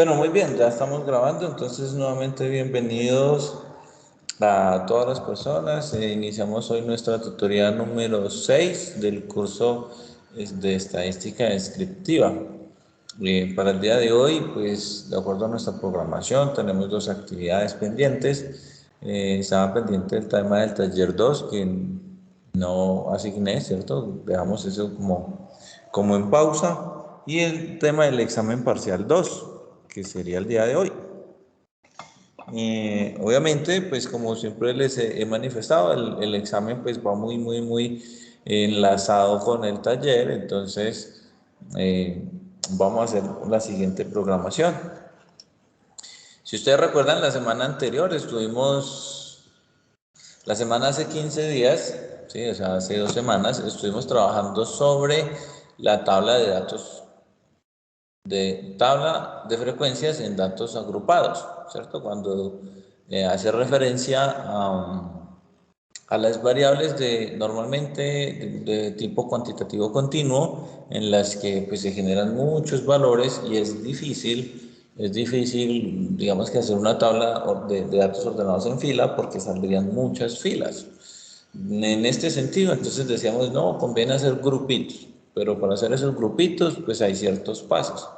Bueno, muy bien, ya estamos grabando, entonces nuevamente bienvenidos a todas las personas. Iniciamos hoy nuestra tutoría número 6 del curso de estadística descriptiva. Para el día de hoy, pues de acuerdo a nuestra programación, tenemos dos actividades pendientes. Estaba pendiente el tema del taller 2 que no asigné, ¿cierto? Dejamos eso como en pausa. Y el tema del examen parcial 2 que sería el día de hoy. Obviamente, pues como siempre les he manifestado, el examen pues va muy enlazado con el taller, entonces vamos a hacer la siguiente programación. Si ustedes recuerdan, la semana anterior la semana hace 15 días, ¿sí? O sea, hace 2 semanas, estuvimos trabajando sobre la tabla de frecuencias en datos agrupados, ¿cierto? Cuando hace referencia a las variables normalmente de tipo cuantitativo continuo, en las que pues, se generan muchos valores y es difícil, digamos que hacer una tabla de datos ordenados en fila porque saldrían muchas filas. En este sentido, entonces decíamos, no, conviene hacer grupitos, pero para hacer esos grupitos, pues hay ciertos pasos.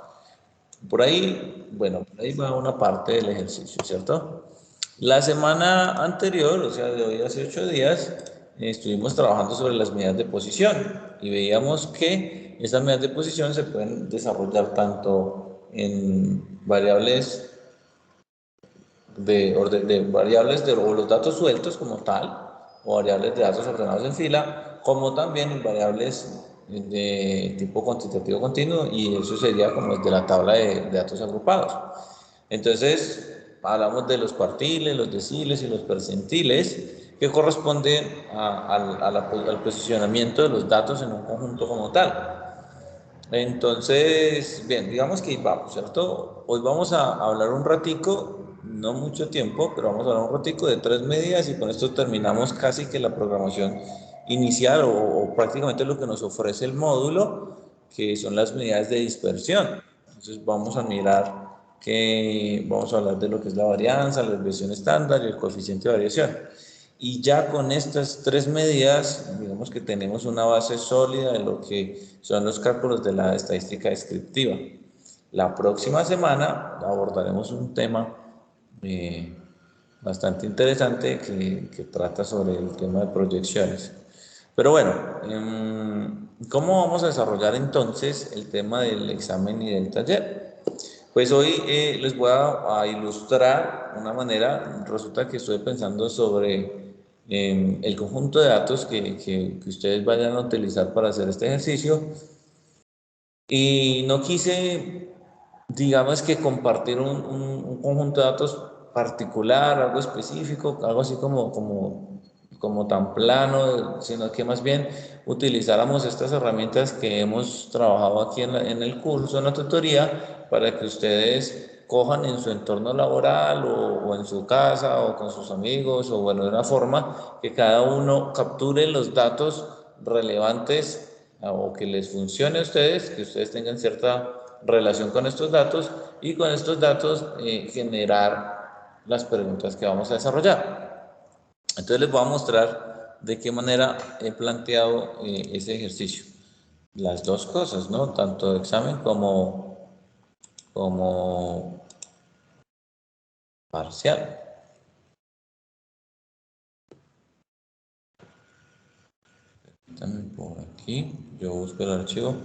Por ahí, bueno, por ahí va una parte del ejercicio, ¿cierto? La semana anterior, o sea, de hoy hace 8 días, estuvimos trabajando sobre las medidas de posición y veíamos que esas medidas de posición se pueden desarrollar tanto en variables o los datos sueltos como tal, o variables de datos ordenados en fila, como también en variables de tipo cuantitativo continuo, y eso sería como el de la tabla de datos agrupados. Entonces, hablamos de los cuartiles, los deciles y los percentiles, que corresponden al posicionamiento de los datos en un conjunto como tal. Entonces, bien, digamos que vamos, ¿cierto? Hoy vamos a hablar un ratico, no mucho tiempo, pero vamos a hablar un ratico de 3 medidas y con esto terminamos casi que la programación inicial o prácticamente lo que nos ofrece el módulo, que son las medidas de dispersión. Entonces vamos a mirar vamos a hablar de lo que es la varianza, la desviación estándar y el coeficiente de variación. Y ya con estas 3 medidas, digamos que tenemos una base sólida de lo que son los cálculos de la estadística descriptiva. La próxima semana abordaremos un tema bastante interesante que trata sobre el tema de proyecciones. Pero bueno, ¿cómo vamos a desarrollar entonces el tema del examen y del taller? Pues hoy les voy a ilustrar una manera. Resulta que estoy pensando sobre el conjunto de datos que ustedes vayan a utilizar para hacer este ejercicio. Y no quise, digamos que compartir un conjunto de datos particular, algo específico, algo así como tan plano, sino que más bien utilizáramos estas herramientas que hemos trabajado aquí en el curso, en la tutoría, para que ustedes cojan en su entorno laboral o en su casa o con sus amigos o bueno, de una forma que cada uno capture los datos relevantes o que les funcione a ustedes, que ustedes tengan cierta relación con estos datos y con estos datos generar las preguntas que vamos a desarrollar. Entonces les voy a mostrar de qué manera he planteado ese ejercicio. Las dos cosas, ¿no? Tanto examen como parcial. También por aquí, yo busco el archivo.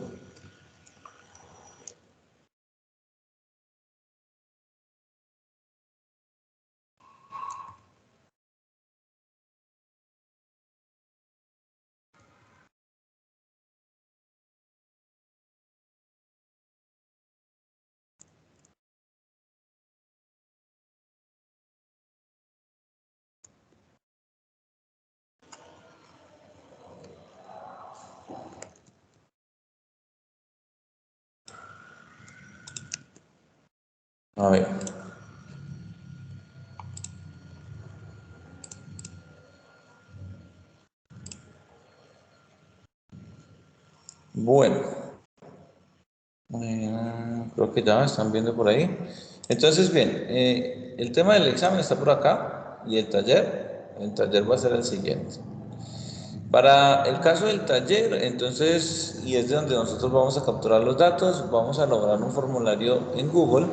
A ver. Bueno, creo que ya están viendo por ahí. Entonces, bien, el tema del examen está por acá y el taller va a ser el siguiente. Para el caso del taller, entonces, y es de donde nosotros vamos a capturar los datos, vamos a lograr un formulario en Google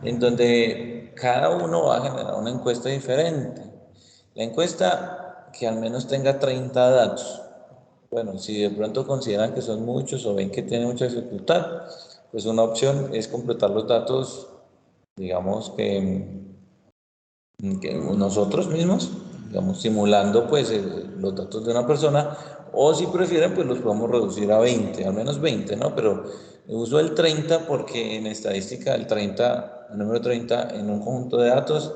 en donde cada uno va a generar una encuesta diferente. La encuesta que al menos tenga 30 datos. Bueno, si de pronto consideran que son muchos o ven que tiene mucha dificultad, pues una opción es completar los datos, digamos que nosotros mismos, digamos, simulando pues los datos de una persona, o si prefieren pues los podemos reducir a 20, al menos 20, ¿no? Pero uso el 30 porque en estadística el número 30 en un conjunto de datos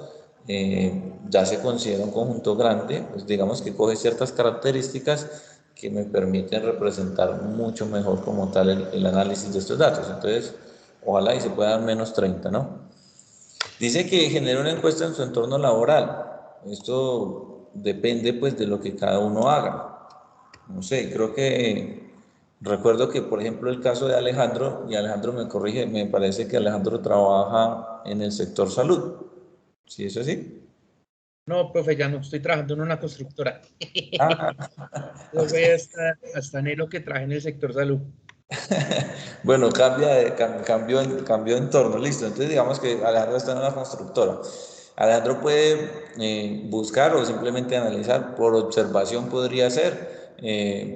ya se considera un conjunto grande, pues digamos que coge ciertas características que me permiten representar mucho mejor como tal el análisis de estos datos. Entonces, ojalá y se pueda dar menos 30, ¿no? Dice que genera una encuesta en su entorno laboral. Esto depende pues de lo que cada uno haga. No sé, creo que recuerdo que por ejemplo el caso de Alejandro, y Alejandro me corrige, me parece que Alejandro trabaja en el sector salud. ¿Sí es así? No, profe, ya no estoy trabajando en una constructora. Ah, Yo fue hasta enero que trabajé en el sector salud. bueno, cambió de entorno, listo. Entonces digamos que Alejandro está en una constructora. Alejandro puede buscar o simplemente analizar, por observación podría ser,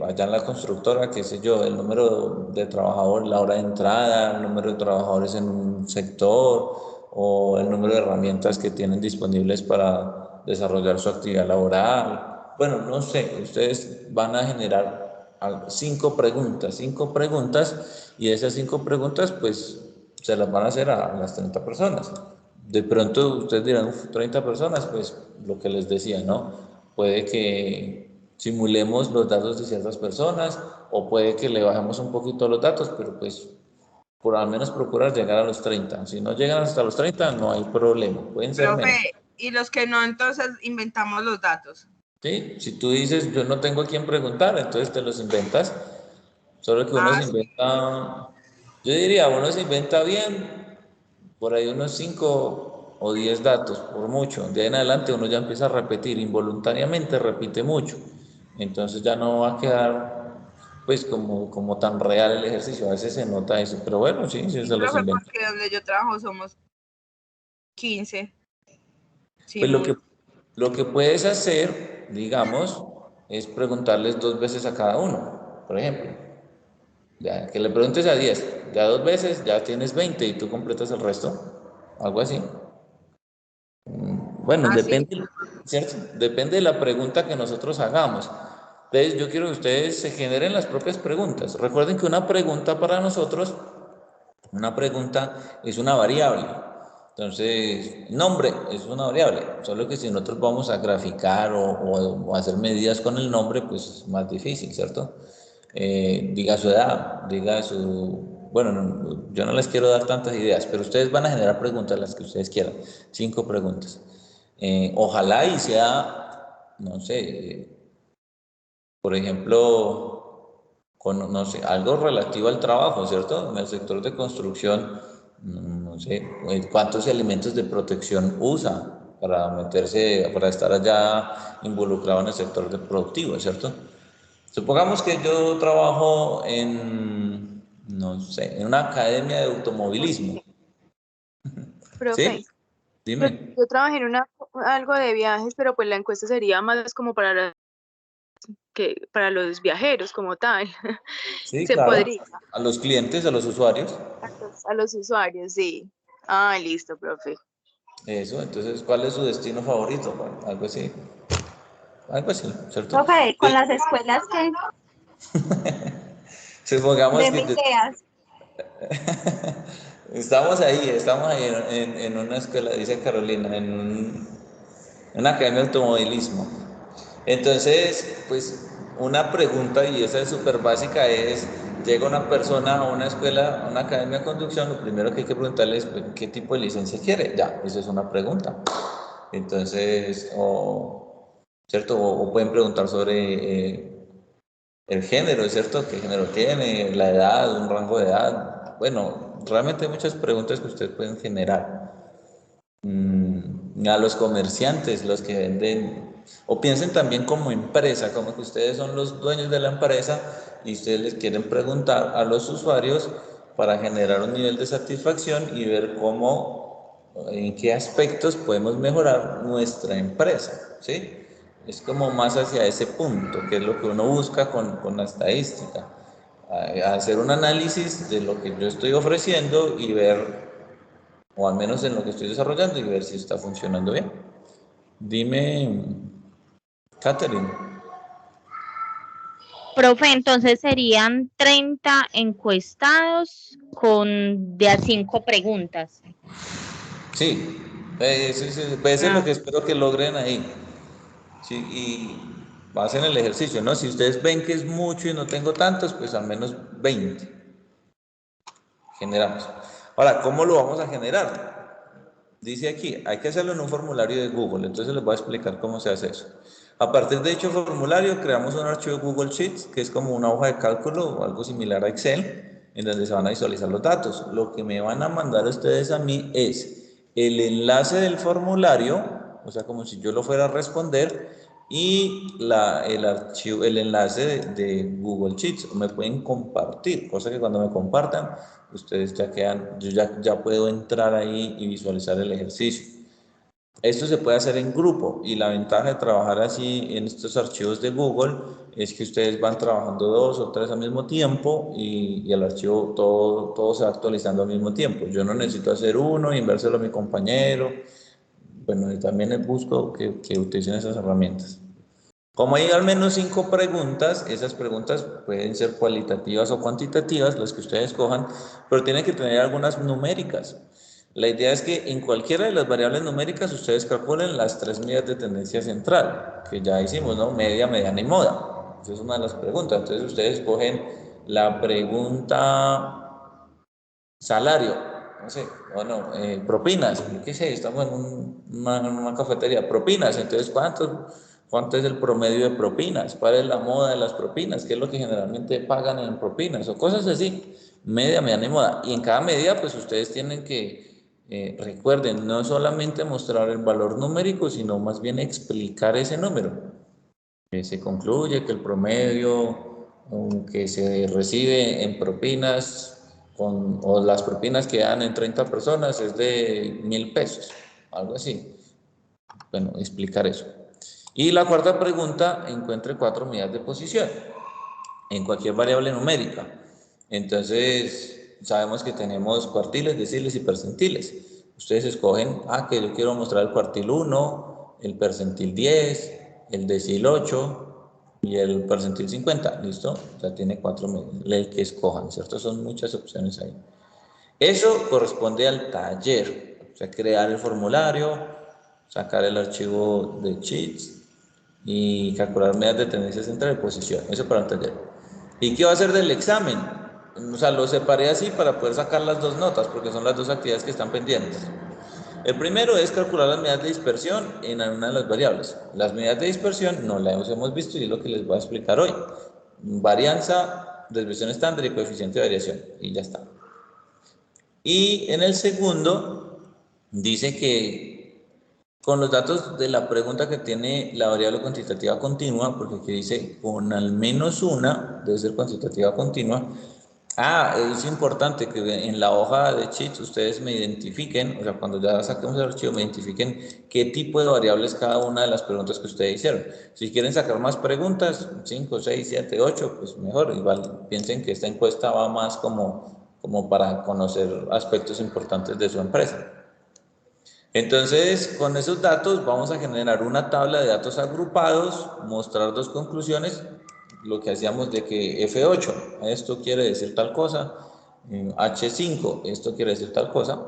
allá en la constructora, qué sé yo, el número de trabajadores, la hora de entrada, el número de trabajadores en un sector o el número de herramientas que tienen disponibles para desarrollar su actividad laboral. Bueno, no sé, ustedes van a generar 5 preguntas y esas 5 preguntas pues se las van a hacer a las 30 personas. De pronto ustedes dirán, 30 personas, pues lo que les decía, ¿no? Puede que simulemos los datos de ciertas personas o puede que le bajemos un poquito los datos, pero pues por al menos procurar llegar a los 30. Si no llegan hasta los 30 no hay problema, pueden ser menos. Profe, y los que no, entonces inventamos los datos. ¿Sí? Si tú dices, yo no tengo a quién preguntar, entonces te los inventas. Solo que uno se Sí. inventa, yo diría, uno se inventa bien, por ahí unos 5 o 10 datos, por mucho. De ahí en adelante uno ya empieza a repetir, involuntariamente repite mucho. Entonces ya no va a quedar pues como tan real el ejercicio. A veces se nota eso, pero bueno, sí, sí Y se los profe, inventa. porque donde yo trabajo somos 15. Sí, Pues muy. lo que puedes hacer, digamos, es preguntarles 2 veces a cada uno, por ejemplo. Ya, que le preguntes a 10, ya 2 veces, ya tienes 20 y tú completas el resto. Algo así. Bueno, Así. depende, ¿cierto? Depende de la pregunta que nosotros hagamos. Entonces, yo quiero que ustedes se generen las propias preguntas. Recuerden que una pregunta para nosotros, una pregunta es una variable. Entonces, nombre es una variable. Solo que si nosotros vamos a graficar o hacer medidas con el nombre, pues es más difícil, ¿cierto? Diga su edad, diga su... Bueno, yo no les quiero dar tantas ideas, pero ustedes van a generar preguntas las que ustedes quieran. 5 preguntas. Ojalá y sea, no sé, por ejemplo, con, no sé, algo relativo al trabajo, ¿cierto? En el sector de construcción, no sé, cuántos elementos de protección usa para meterse, para estar allá involucrado en el sector de productivo, ¿cierto? Supongamos que yo trabajo en, no sé, en una academia de automovilismo, Profe, ¿sí? Dime. yo trabajé en algo de viajes, pero pues la encuesta sería más como para los viajeros como tal. Sí, Se claro. podría A los clientes, a los usuarios. a los usuarios, sí. Ah, listo, profe. Eso, entonces, ¿cuál es su destino favorito? Bueno, algo así, ¿cierto? Profe, con las escuelas que Supongamos de que Mineas. estamos ahí en una escuela, dice Carolina, en una academia de automovilismo. Entonces, pues una pregunta, y esa es súper básica, es, llega una persona a una escuela, a una academia de conducción, lo primero que hay que preguntarle es, pues, ¿qué tipo de licencia quiere? Ya, esa es una pregunta. Entonces, ¿cierto? O pueden preguntar sobre el género, ¿cierto? ¿Qué género tiene? La edad, un rango de edad. Bueno, realmente hay muchas preguntas que ustedes pueden generar. A los comerciantes, los que venden, o piensen también como empresa, como que ustedes son los dueños de la empresa y ustedes les quieren preguntar a los usuarios para generar un nivel de satisfacción y ver cómo, en qué aspectos podemos mejorar nuestra empresa, ¿sí? Es como más hacia ese punto, que es lo que uno busca con la estadística. Hacer un análisis de lo que yo estoy ofreciendo y ver, o al menos en lo que estoy desarrollando, y ver si está funcionando bien. Dime, Catherine. Profe, entonces serían 30 encuestados con de a 5 preguntas. Sí, pues es lo que espero que logren ahí. Sí, y hacen el ejercicio, ¿no? Si ustedes ven que es mucho y no tengo tantos, pues al menos 20 generamos. Ahora, ¿cómo lo vamos a generar? Dice aquí, hay que hacerlo en un formulario de Google, entonces les voy a explicar cómo se hace eso. A partir de dicho formulario, creamos un archivo Google Sheets, que es como una hoja de cálculo o algo similar a Excel, en donde se van a visualizar los datos. Lo que me van a mandar ustedes a mí es el enlace del formulario, o sea, como si yo lo fuera a responder, y el archivo, el enlace de Google Sheets. Me pueden compartir, cosa que cuando me compartan, ustedes ya quedan, yo ya puedo entrar ahí y visualizar el ejercicio. Esto se puede hacer en grupo y la ventaja de trabajar así en estos archivos de Google es que ustedes van trabajando 2 o 3 al mismo tiempo y el archivo todo se va actualizando al mismo tiempo. Yo no necesito hacer uno y enviárselo a mi compañero. Bueno, y también busco que utilicen esas herramientas. Como hay al menos 5 preguntas, esas preguntas pueden ser cualitativas o cuantitativas, las que ustedes escojan, pero tienen que tener algunas numéricas. La idea es que en cualquiera de las variables numéricas ustedes calculen las 3 medidas de tendencia central, que ya hicimos, ¿no? Media, mediana y moda. Esa es una de las preguntas. Entonces ustedes escogen la pregunta salario, no sé, bueno, propinas, qué sé, estamos en una cafetería, propinas, entonces ¿cuánto es el promedio de propinas? ¿Cuál es la moda de las propinas? ¿Qué es lo que generalmente pagan en propinas? O cosas así, media, mediana y moda. Y en cada medida, pues ustedes tienen que, recuerden, no solamente mostrar el valor numérico, sino más bien explicar ese número. Se concluye que el promedio que se recibe en propinas o las propinas que dan en 30 personas es de 1.000 pesos, algo así. Bueno, explicar eso. Y la cuarta pregunta, encuentre 4 medidas de posición en cualquier variable numérica. Entonces, sabemos que tenemos cuartiles, deciles y percentiles. Ustedes escogen, que yo quiero mostrar el cuartil 1, el percentil 10, el decil 8 y el percentil 50. ¿Listo? O sea, tiene 4 medidas, el que escojan, ¿cierto? Son muchas opciones ahí. Eso corresponde al taller, o sea, crear el formulario, sacar el archivo de sheets y calcular medidas de tendencia central y posición. Eso para el taller. ¿Y qué va a hacer del examen? O sea, lo separé así para poder sacar las 2 notas, porque son las 2 actividades que están pendientes. El primero es calcular las medidas de dispersión en una de las variables. Las medidas de dispersión no las hemos visto y es lo que les voy a explicar hoy. Varianza, desviación estándar y coeficiente de variación. Y ya está. Y en el segundo dice que con los datos de la pregunta que tiene la variable cuantitativa continua, porque aquí dice con al menos una, debe ser cuantitativa continua. Es importante que en la hoja de sheets ustedes me identifiquen, o sea, cuando ya saquemos el archivo, me identifiquen qué tipo de variables cada una de las preguntas que ustedes hicieron. Si quieren sacar más preguntas, 5, 6, 7, 8, pues mejor. Igual piensen que esta encuesta va más como para conocer aspectos importantes de su empresa. Entonces, con esos datos vamos a generar una tabla de datos agrupados, mostrar 2 conclusiones, lo que hacíamos de que F8, esto quiere decir tal cosa, H5, esto quiere decir tal cosa,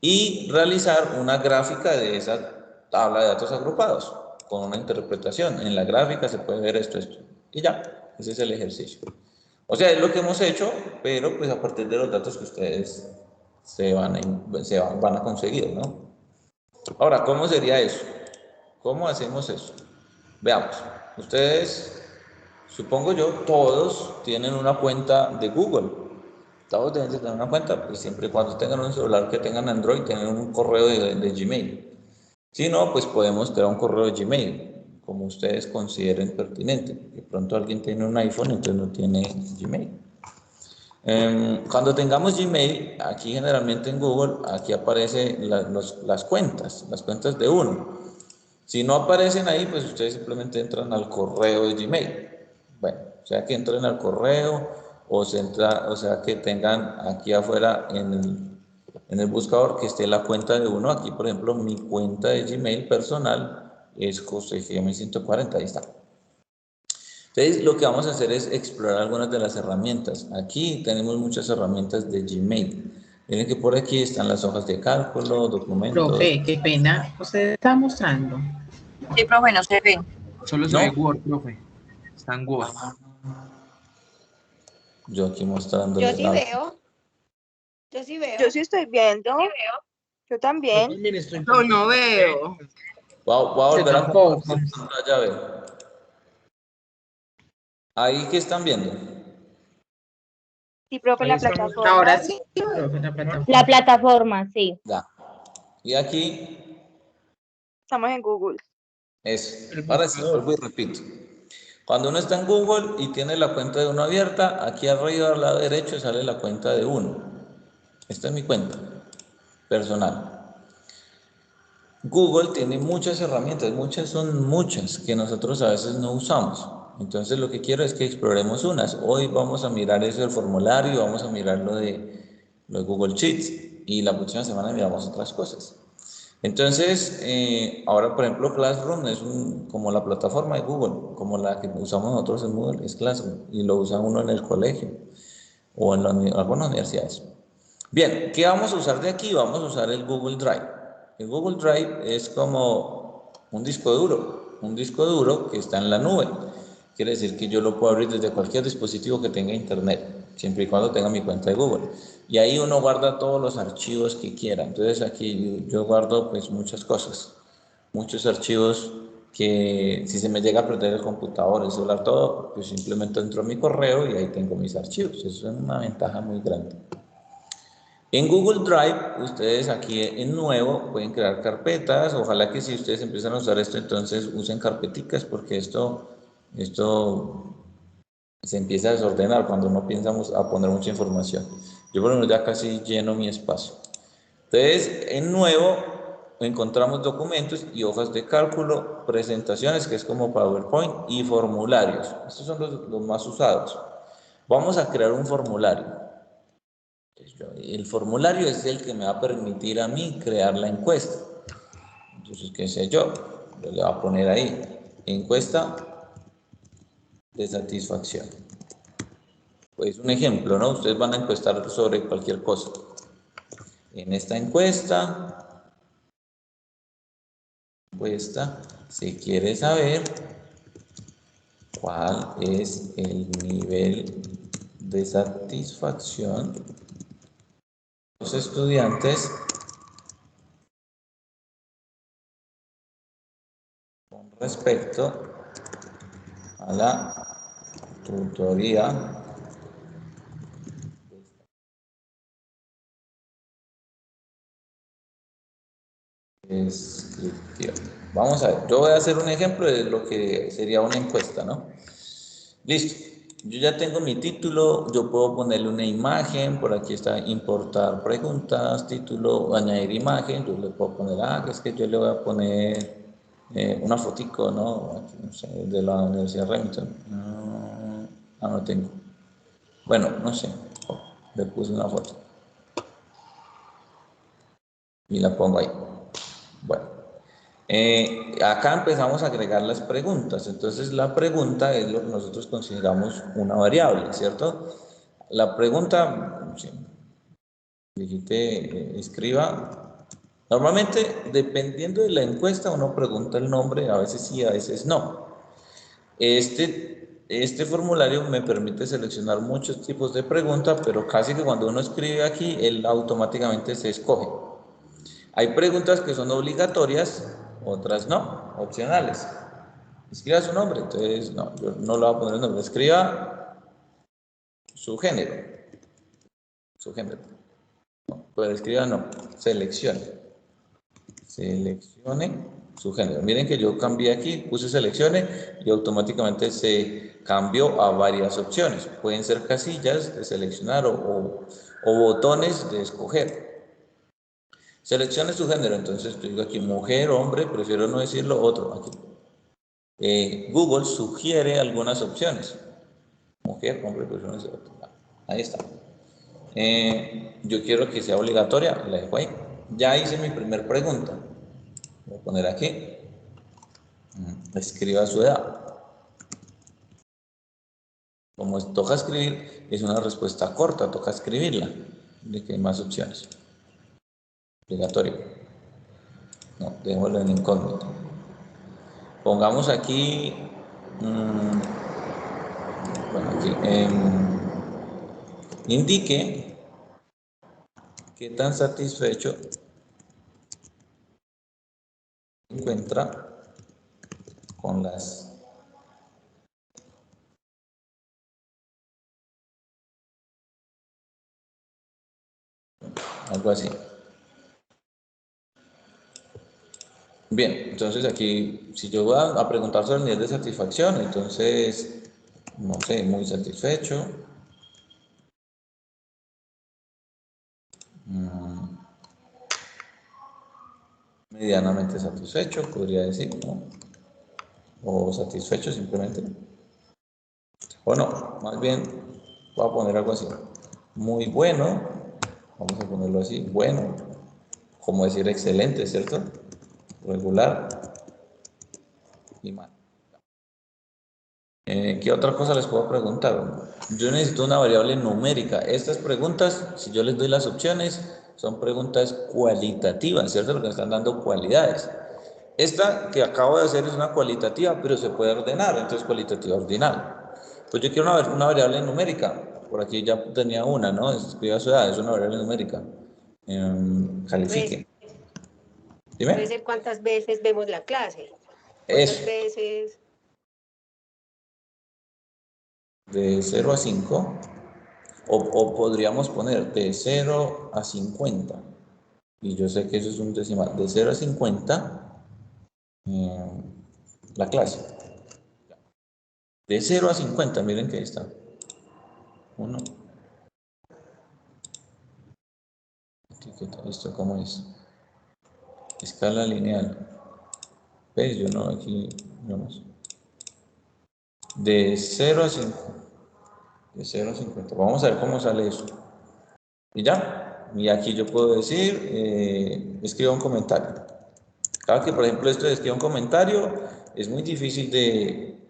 y realizar una gráfica de esa tabla de datos agrupados, con una interpretación. En la gráfica se puede ver esto, y ya, ese es el ejercicio. O sea, es lo que hemos hecho, pero pues a partir de los datos que ustedes van a conseguir, ¿no? Ahora, ¿cómo sería eso? ¿Cómo hacemos eso? Veamos, ustedes, supongo yo, todos tienen una cuenta de Google. Todos deben de tener una cuenta, pues siempre y cuando tengan un celular que tengan Android, tengan un correo de Gmail. Si no, pues podemos crear un correo de Gmail, como ustedes consideren pertinente. De pronto alguien tiene un iPhone, entonces no tiene Gmail. Cuando tengamos Gmail, aquí generalmente en Google, aquí aparecen las cuentas de uno. Si no aparecen ahí, pues ustedes simplemente entran al correo de Gmail. Bueno, o sea que entren al correo o sea que tengan aquí afuera en el buscador que esté la cuenta de uno. Aquí, por ejemplo, mi cuenta de Gmail personal es JoseGM140, ahí está. Entonces, lo que vamos a hacer es explorar algunas de las herramientas. Aquí tenemos muchas herramientas de Gmail. Miren que por aquí están las hojas de cálculo, documentos. Profe, qué pena. Usted está mostrando. Sí, profe, no se ve. Solo se ¿No? ve Word, profe. Está en Word. Yo aquí mostrándole. Yo sí veo. Yo sí veo. Yo sí estoy viendo. Yo Yo también. también estoy Yo no veo. Voy a volver a tampoco. compartir pantalla, a ver. Ahí que están viendo. Sí, profe, Ahí la estamos. plataforma. Ahora sí, profe, la plataforma. La plataforma, sí. Ya. Y aquí Estamos en Google. es. El Ahora sí, buscador. vuelvo y repito. Cuando uno está en Google y tiene la cuenta de uno abierta, aquí arriba al lado derecho sale la cuenta de uno. Esta es mi cuenta personal. Google tiene muchas herramientas, son muchas que nosotros a veces no usamos. Entonces lo que quiero es que exploremos unas. Hoy vamos a mirar eso del formulario, vamos a mirar lo de Google Sheets y la próxima semana miramos otras cosas. Entonces, ahora por ejemplo Classroom es como la plataforma de Google, como la que usamos nosotros en Google, es Classroom y lo usa uno en el colegio o en algunas universidades. Bien, ¿qué vamos a usar de aquí? Vamos a usar el Google Drive. El Google Drive es como un disco duro que está en la nube. Quiere decir que yo lo puedo abrir desde cualquier dispositivo que tenga internet, siempre y cuando tenga mi cuenta de Google. Y ahí uno guarda todos los archivos que quiera. Entonces aquí yo guardo pues muchas cosas, muchos archivos que si se me llega a perder el computador, el celular, todo, pues simplemente entro a mi correo y ahí tengo mis archivos. Eso es una ventaja muy grande. En Google Drive, ustedes aquí en nuevo pueden crear carpetas. Ojalá que si ustedes empiezan a usar esto, entonces usen carpeticas, porque esto se empieza a desordenar cuando no pensamos a poner mucha información. Yo por lo menos ya casi lleno mi espacio. Entonces, en nuevo encontramos documentos y hojas de cálculo, presentaciones, que es como PowerPoint, y formularios. Estos son los más usados. Vamos a crear un formulario. El formulario es el que me va a permitir a mí crear la encuesta. Entonces, ¿qué sé yo? Yo le voy a poner ahí, encuesta de satisfacción. Pues un ejemplo, ¿no? Ustedes van a encuestar sobre cualquier cosa. En esta encuesta se quiere saber cuál es el nivel de satisfacción de los estudiantes con respecto a la tutoría descriptiva. Vamos a ver, yo voy a hacer un ejemplo de lo que sería una encuesta, ¿no? Listo, yo ya tengo mi título, yo puedo ponerle una imagen, por aquí está importar preguntas, título, añadir imagen, yo le puedo poner, es que yo le voy a poner una fotico, ¿no? Aquí, no sé, de la Universidad Remington. No tengo. Bueno, no sé, le puse una foto y la pongo ahí. Bueno, acá empezamos a agregar las preguntas. Entonces la pregunta es lo que nosotros consideramos una variable, ¿cierto? La pregunta, digite, escriba. Normalmente, dependiendo de la encuesta, uno pregunta el nombre, a veces sí, a veces no. Este formulario me permite seleccionar muchos tipos de preguntas, pero casi que cuando uno escribe aquí, él automáticamente se escoge. Hay preguntas que son obligatorias, otras no, opcionales. Escriba su nombre, entonces no, yo no le voy a poner el nombre, escriba su género. su género. No, pero escriba no, seleccione. Seleccione su género. Miren que yo cambié aquí, puse seleccione y automáticamente se cambió a varias opciones. Pueden ser casillas de seleccionar o botones de escoger. Seleccione su género, entonces yo digo aquí mujer, hombre, prefiero no decirlo, otro, aquí. Google sugiere algunas opciones. Mujer, hombre, prefiero no decirlo, otro. Ahí está. Yo quiero que sea obligatoria, la dejo ahí. Ya hice mi primer pregunta. Voy a poner aquí. Escriba su edad. Como toca escribir, es una respuesta corta, toca escribirla. De que hay más opciones. Obligatorio. No, démoslo en incógnito. Pongamos aquí, bueno, aquí, indique qué tan satisfecho se encuentra con las algo así. Bien, entonces aquí, si yo voy a preguntar sobre el nivel de satisfacción, entonces, no sé, muy satisfecho. Medianamente satisfecho, podría decir, ¿no? O satisfecho simplemente. O no, más bien, voy a poner algo así. Muy bueno, vamos a ponerlo así, bueno, como decir excelente, ¿cierto? Regular y mal. ¿Qué otra cosa les puedo preguntar? Yo necesito una variable numérica. Estas preguntas, si yo les doy las opciones, son preguntas cualitativas, ¿cierto? Porque me están dando cualidades. Esta que acabo de hacer es una cualitativa, pero se puede ordenar, entonces cualitativa ordinal. Pues yo quiero una variable numérica. Por aquí ya tenía una, ¿no? Escriba su edad, es una variable numérica. Califique. Dime. Puede ser cuántas veces vemos la clase. Eso. ¿Cuántas veces? De 0 a 5. O podríamos poner de 0 a 50. Y yo sé que eso es un decimal. De 0 a 50, la clase. De 0 a 50, miren que ahí está. 1. Etiqueta, ¿esto cómo es? Escala lineal. ¿Ves? Yo no, aquí no más. De 0 a 50. De 0 a 50. Vamos a ver cómo sale eso. Y ya. Y aquí yo puedo decir, escriba un comentario. Cada que, por ejemplo, esto de escriba un comentario, es muy difícil de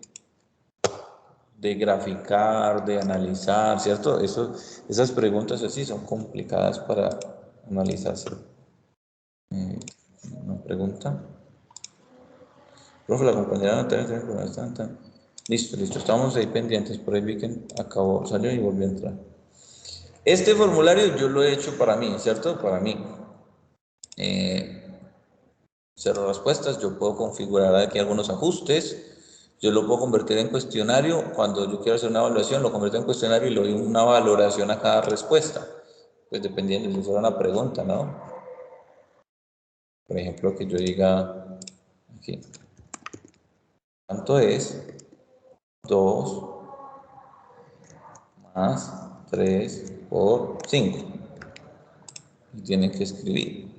graficar, de analizar, ¿cierto? Esas preguntas así son complicadas para analizarse. Una pregunta. Profe, la compañera no tiene problemas. Listo, estamos ahí pendientes. Por ahí vi que acabó, salió y volvió a entrar. Este formulario yo lo he hecho para mí, ¿cierto? Para mí. 0 respuestas, yo puedo configurar aquí algunos ajustes, yo lo puedo convertir en cuestionario, cuando yo quiero hacer una evaluación lo convierto en cuestionario y le doy una valoración a cada respuesta, pues dependiendo, si fuera una pregunta, ¿no? Por ejemplo, que yo diga aquí, ¿cuánto es 2 más 3 por 5? Y tienen que escribir.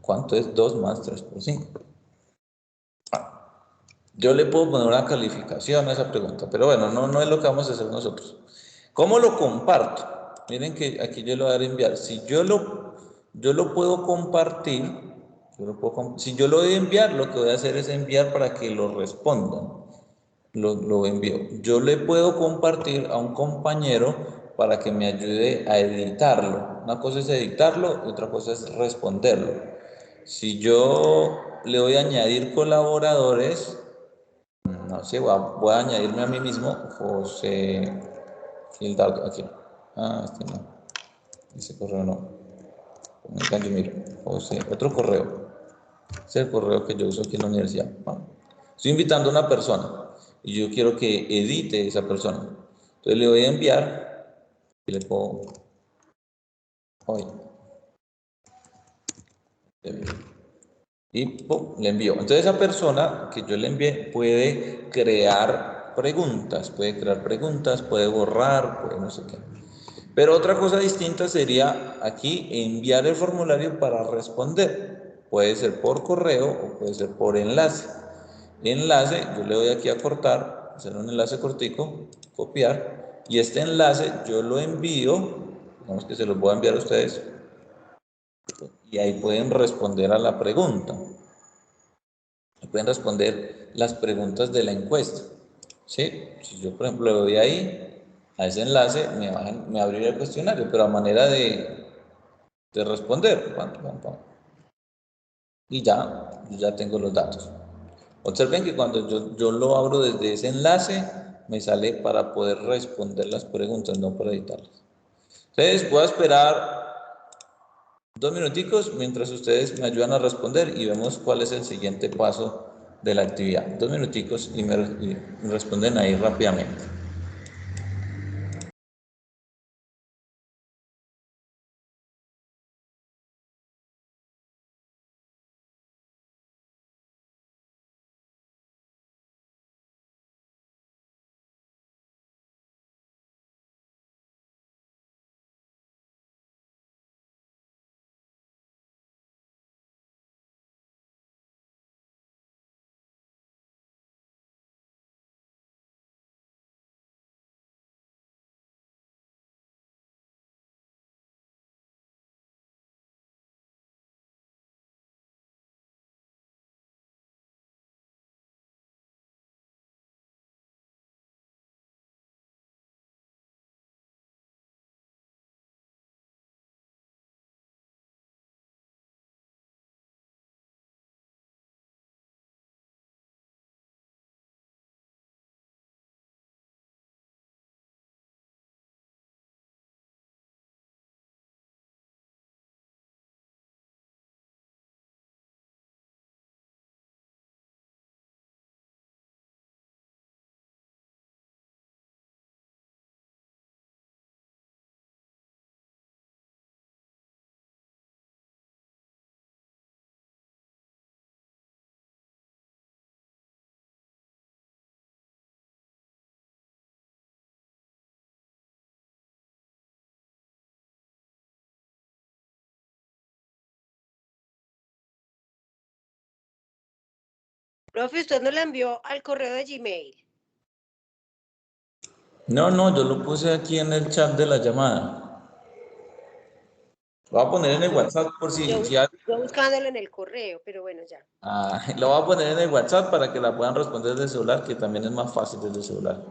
¿Cuánto es 2 más 3 por 5? Yo le puedo poner una calificación a esa pregunta, pero bueno, no es lo que vamos a hacer nosotros. ¿Cómo lo comparto? Miren que aquí yo le voy a dar a enviar. Si yo lo puedo compartir, si yo lo voy a enviar, lo que voy a hacer es enviar para que lo respondan. Lo envío. Yo le puedo compartir a un compañero para que me ayude a editarlo. Una cosa es editarlo y otra cosa es responderlo. Si yo le voy a añadir colaboradores, no sé, voy a añadirme a mí mismo, José Gildardo, aquí. Este no. Ese correo no. José, otro correo. Ese es el correo que yo uso aquí en la universidad. Estoy invitando a una persona y yo quiero que edite esa persona. Entonces le voy a enviar Y le pongo hoy. Y ¡pum! Le envío. Entonces esa persona que yo le envié puede crear preguntas, puede borrar, puede no sé qué. Pero otra cosa distinta sería aquí enviar el formulario para responder. Puede ser por correo o puede ser por enlace. Enlace, yo le doy aquí a cortar, hacer un enlace cortico, copiar, y este enlace yo lo envío, digamos que se los voy a enviar a ustedes, y ahí pueden responder a la pregunta. Pueden responder las preguntas de la encuesta. ¿Sí? Si yo, por ejemplo, le doy ahí, a ese enlace, me abriría el cuestionario, pero a manera de responder. Pam, pam, pam. Y ya, yo ya tengo los datos. Observen que cuando yo lo abro desde ese enlace, me sale para poder responder las preguntas, no para editarlas. Entonces, voy a esperar 2 minuticos mientras ustedes me ayudan a responder y vemos cuál es el siguiente paso de la actividad. 2 minuticos y me responden ahí rápidamente. Profe, usted no la envió al correo de Gmail. No, yo lo puse aquí en el chat de la llamada. Lo voy a poner en el WhatsApp por Yo, si yo buscándolo en el correo, pero bueno, ya. lo voy a poner en el WhatsApp para que la puedan responder desde el celular, que también es más fácil desde el celular.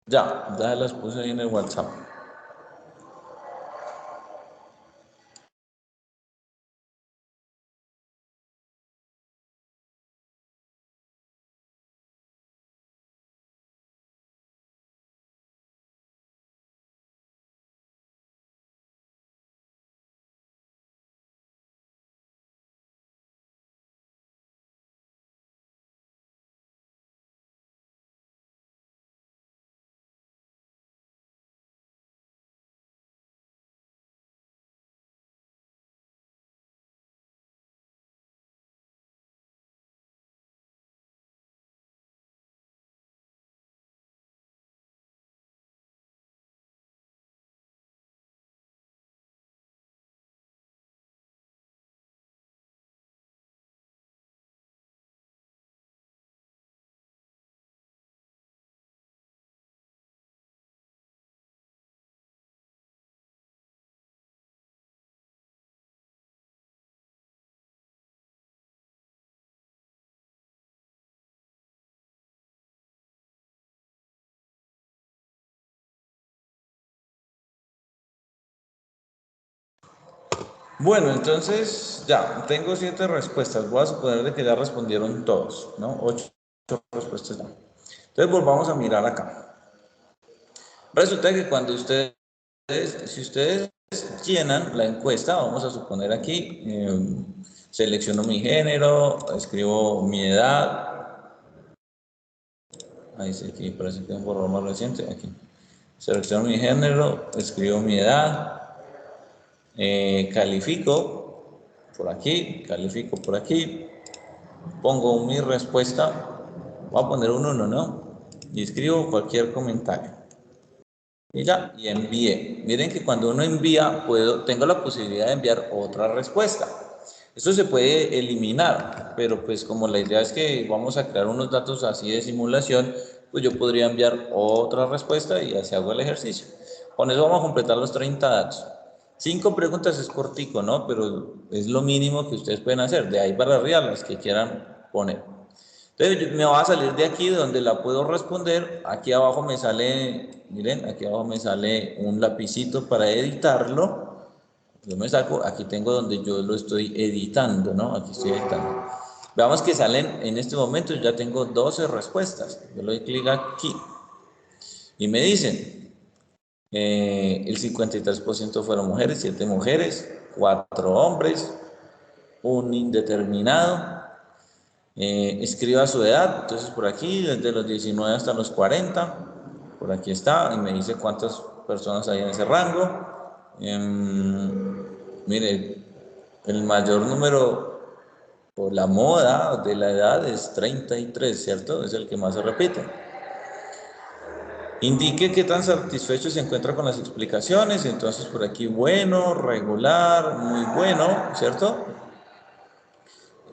Ya las puse ahí en el WhatsApp. Bueno, entonces ya, tengo 7 respuestas. Voy a suponer de que ya respondieron todos, ¿no? 8 respuestas ya. Entonces volvamos a mirar acá. Resulta que cuando ustedes, si ustedes llenan la encuesta, vamos a suponer aquí, selecciono mi género, escribo mi edad. Ahí sí, aquí parece que es un borrador más reciente. Aquí. Selecciono mi género, escribo mi edad, califico por aquí, califico por aquí, pongo mi respuesta, voy a poner un 1, ¿no? Y escribo cualquier comentario. Y ya, y envié. Miren que cuando uno envía, tengo la posibilidad de enviar otra respuesta. Esto se puede eliminar, pero pues como la idea es que vamos a crear unos datos así de simulación, pues yo podría enviar otra respuesta y así hago el ejercicio. Con eso vamos a completar los 30 datos. 5 preguntas es cortico, ¿no? Pero es lo mínimo que ustedes pueden hacer. De ahí para arriba, las que quieran poner. Entonces me va a salir de aquí donde la puedo responder. Aquí abajo me sale, miren, aquí abajo me sale un lapicito para editarlo. Yo me saco, aquí tengo donde yo lo estoy editando, ¿no? Aquí estoy editando. Veamos que salen, en este momento ya tengo 12 respuestas. Yo le doy clic aquí. Y me dicen, el 53% fueron mujeres, 7 mujeres, 4 hombres, un indeterminado. Escriba su edad, entonces por aquí, desde los 19 hasta los 40, por aquí está, y me dice cuántas personas hay en ese rango. Mire, el mayor número por la moda de la edad es 33, ¿cierto? Es el que más se repite. Indique qué tan satisfecho se encuentra con las explicaciones, entonces por aquí bueno, regular, muy bueno, ¿cierto?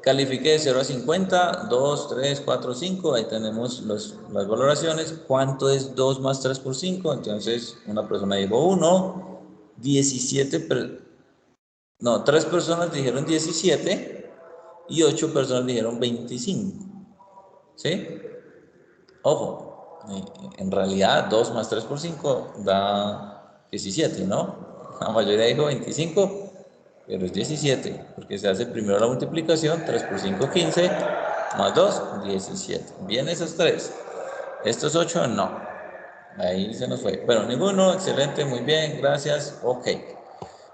Califique de 0 a 50, 2, 3, 4, 5, ahí tenemos las valoraciones. ¿Cuánto es 2 más 3 por 5? Entonces, una persona dijo 1, 3 personas dijeron 17 y 8 personas dijeron 25. ¿Sí? Ojo, en realidad 2 más 3 por 5 da 17, ¿no? La mayoría dijo 25. Pero es 17, porque se hace primero la multiplicación, 3 por 5, 15, más 2, 17. Bien, esos 3. Estos 8, no. Ahí se nos fue. Bueno, ninguno, excelente, muy bien, gracias, ok.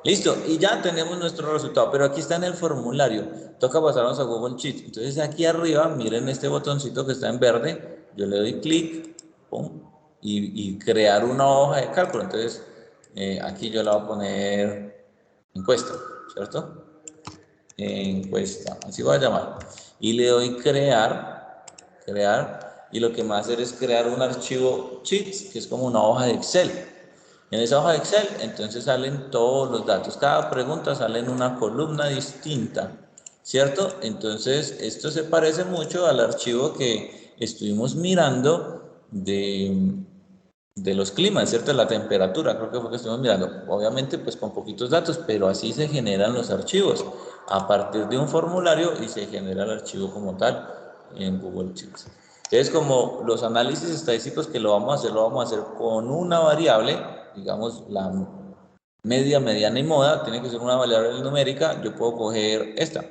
Listo, y ya tenemos nuestro resultado, pero aquí está en el formulario. Toca pasarnos a Google Sheets. Entonces aquí arriba, miren este botoncito que está en verde, yo le doy clic, pum, y crear una hoja de cálculo. Entonces, aquí yo la voy a poner encuesta, ¿cierto? Encuesta, así voy a llamar. Y le doy crear, y lo que me va a hacer es crear un archivo Sheets, que es como una hoja de Excel. En esa hoja de Excel, entonces salen todos los datos. Cada pregunta sale en una columna distinta, ¿cierto? Entonces, esto se parece mucho al archivo que estuvimos mirando de los climas, ¿cierto? La temperatura, creo que fue que estuvimos mirando. Obviamente, pues con poquitos datos, pero así se generan los archivos a partir de un formulario y se genera el archivo como tal en Google Sheets. Entonces, como los análisis estadísticos que lo vamos a hacer con una variable, digamos la media, mediana y moda, tiene que ser una variable numérica. Yo puedo coger esta,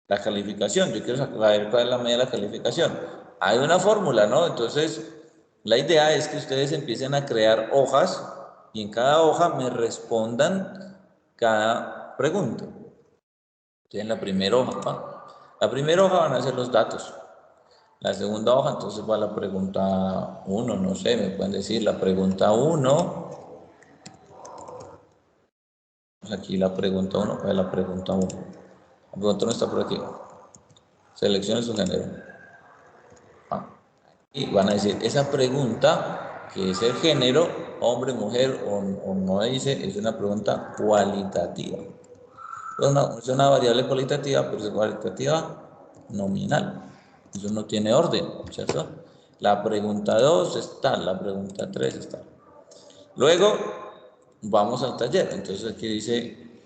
la calificación. Yo quiero saber cuál es la media de la calificación. Hay una fórmula, ¿no? Entonces, la idea es que ustedes empiecen a crear hojas y en cada hoja me respondan cada pregunta. Entonces, en la primera hoja van a ser los datos. La segunda hoja, entonces va la pregunta 1, no sé, me pueden decir la pregunta 1. Aquí la pregunta 1, ¿cuál es la pregunta 1? La pregunta 1 está por aquí. Seleccione su género. Y van a decir, esa pregunta, que es el género, hombre, mujer o no dice, es una pregunta cualitativa. Es una variable cualitativa, pero es cualitativa nominal. Eso no tiene orden, ¿cierto? La pregunta 2 está, la pregunta 3 está. Luego, vamos al taller. Entonces aquí dice,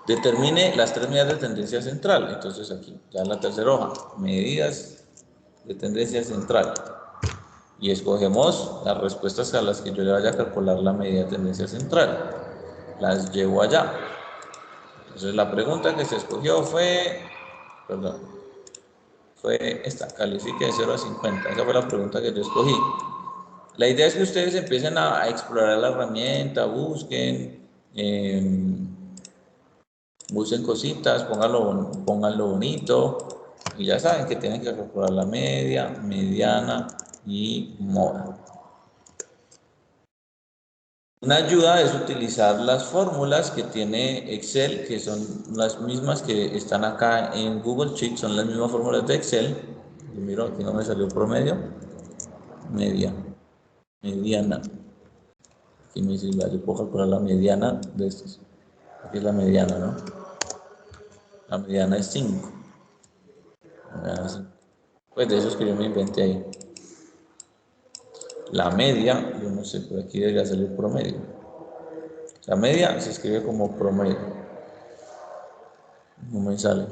determine las 3 medidas de tendencia central. Entonces aquí, ya en la tercera hoja, medidas de tendencia central. Y escogemos las respuestas a las que yo le vaya a calcular la medida de tendencia central. las llevo allá. Entonces la pregunta que se escogió fue esta, califique de 0 a 50. Esa fue la pregunta que yo escogí. La idea es que ustedes empiecen a explorar la herramienta, busquen cositas, pónganlo bonito, y ya saben que tienen que calcular la media, mediana y mora. Una ayuda es utilizar las fórmulas que tiene Excel, que son las mismas que están acá en Google Sheets, son las mismas fórmulas de Excel. Y miro, aquí no me salió promedio, mediana. Aquí me dice, yo puedo calcular la mediana de estos. Aquí es la mediana, ¿no? La mediana es 5. Pues de esos que yo me inventé ahí. La media, yo no sé, por aquí debería salir promedio. La media se escribe como promedio. No me sale.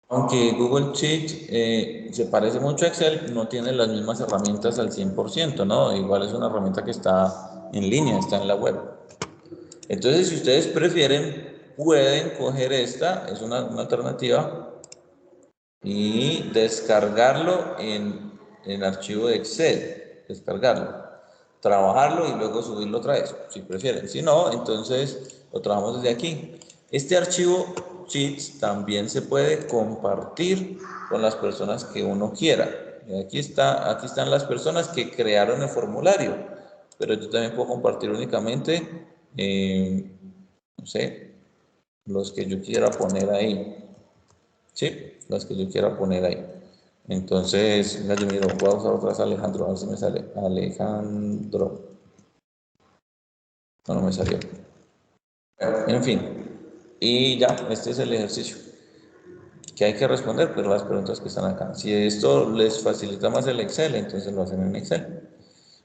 Aunque Google Sheet se parece mucho a Excel, no tiene las mismas herramientas al 100%, ¿no? Igual es una herramienta que está en línea, está en la web. Entonces, si ustedes prefieren, pueden coger esta, es una alternativa, y descargarlo en archivo de Excel, trabajarlo y luego subirlo otra vez, si prefieren. Si no, entonces lo trabajamos desde aquí. Este archivo Sheets también se puede compartir con las personas que uno quiera. Y aquí están las personas que crearon el formulario, pero yo también puedo compartir únicamente, no sé, los que yo quiera poner ahí. Sí, las que yo quiera poner ahí. Entonces, yo miro, voy a usar otra vez Alejandro, a ver si me sale. Alejandro. No me salió. En fin. Y ya, este es el ejercicio que hay que responder, pero las preguntas que están acá. Si esto les facilita más el Excel, entonces lo hacen en Excel.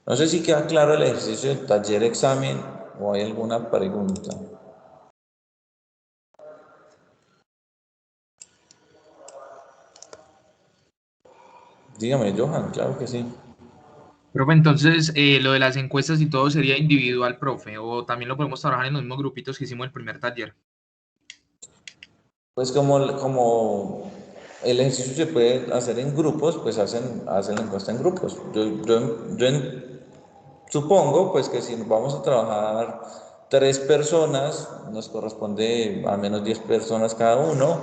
No sé si queda claro el ejercicio del taller examen o hay alguna pregunta. Dígame, Johan, claro que sí. Profe, entonces lo de las encuestas y todo sería individual, profe, o también lo podemos trabajar en los mismos grupitos que hicimos el primer taller. Pues como el ejercicio se puede hacer en grupos, pues hacen la encuesta en grupos. Supongo pues que si vamos a trabajar 3 personas, nos corresponde al menos 10 personas cada uno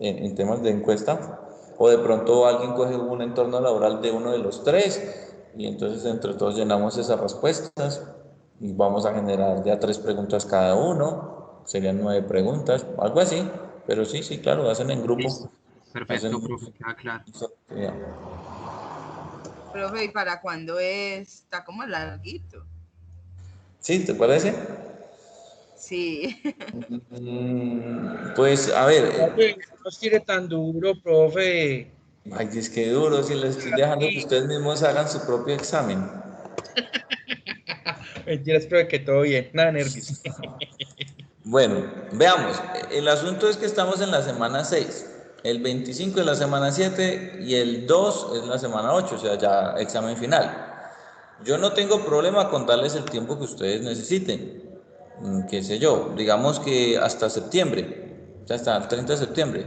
en temas de encuesta, o de pronto alguien coge un entorno laboral de uno de los 3 y entonces entre todos llenamos esas respuestas y vamos a generar ya 3 preguntas cada uno, serían 9 preguntas, algo así, pero sí, claro, hacen en grupo. Listo. Perfecto, profe, queda claro. Profe, ¿y para cuándo es? Está como larguito. ¿Sí? ¿Te parece? Sí. Pues a ver, Profe, no nos tire tan duro, profe. ay, es que duro, si les estoy dejando que ustedes mismos hagan su propio examen. Mentiras, profe, que todo bien. Nada, nervios. Bueno, veamos, el asunto es que estamos en la semana 6, el 25 es la semana 7 y el 2 es la semana 8, o sea, ya examen final. Yo no tengo problema con darles el tiempo que ustedes necesiten, qué sé yo, digamos que hasta septiembre, o sea, hasta el 30 de septiembre.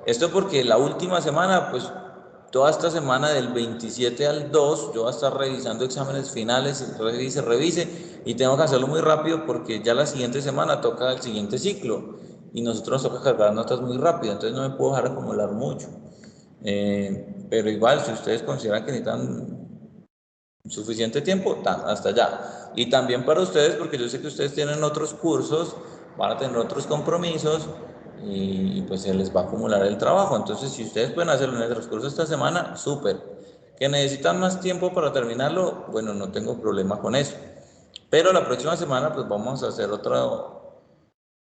Esto porque la última semana, pues toda esta semana del 27 al 2, yo voy a estar revisando exámenes finales, revise, y tengo que hacerlo muy rápido porque ya la siguiente semana toca el siguiente ciclo y nosotros nos toca cargar notas muy rápido, entonces no me puedo dejar acumular mucho. Pero igual, si ustedes consideran que necesitan suficiente tiempo, hasta allá. Y también para ustedes, porque yo sé que ustedes tienen otros cursos, van a tener otros compromisos y pues se les va a acumular el trabajo. Entonces, si ustedes pueden hacerlo en el transcurso de esta semana, súper. Que necesitan más tiempo para terminarlo, bueno, no tengo problema con eso. Pero la próxima semana pues vamos a hacer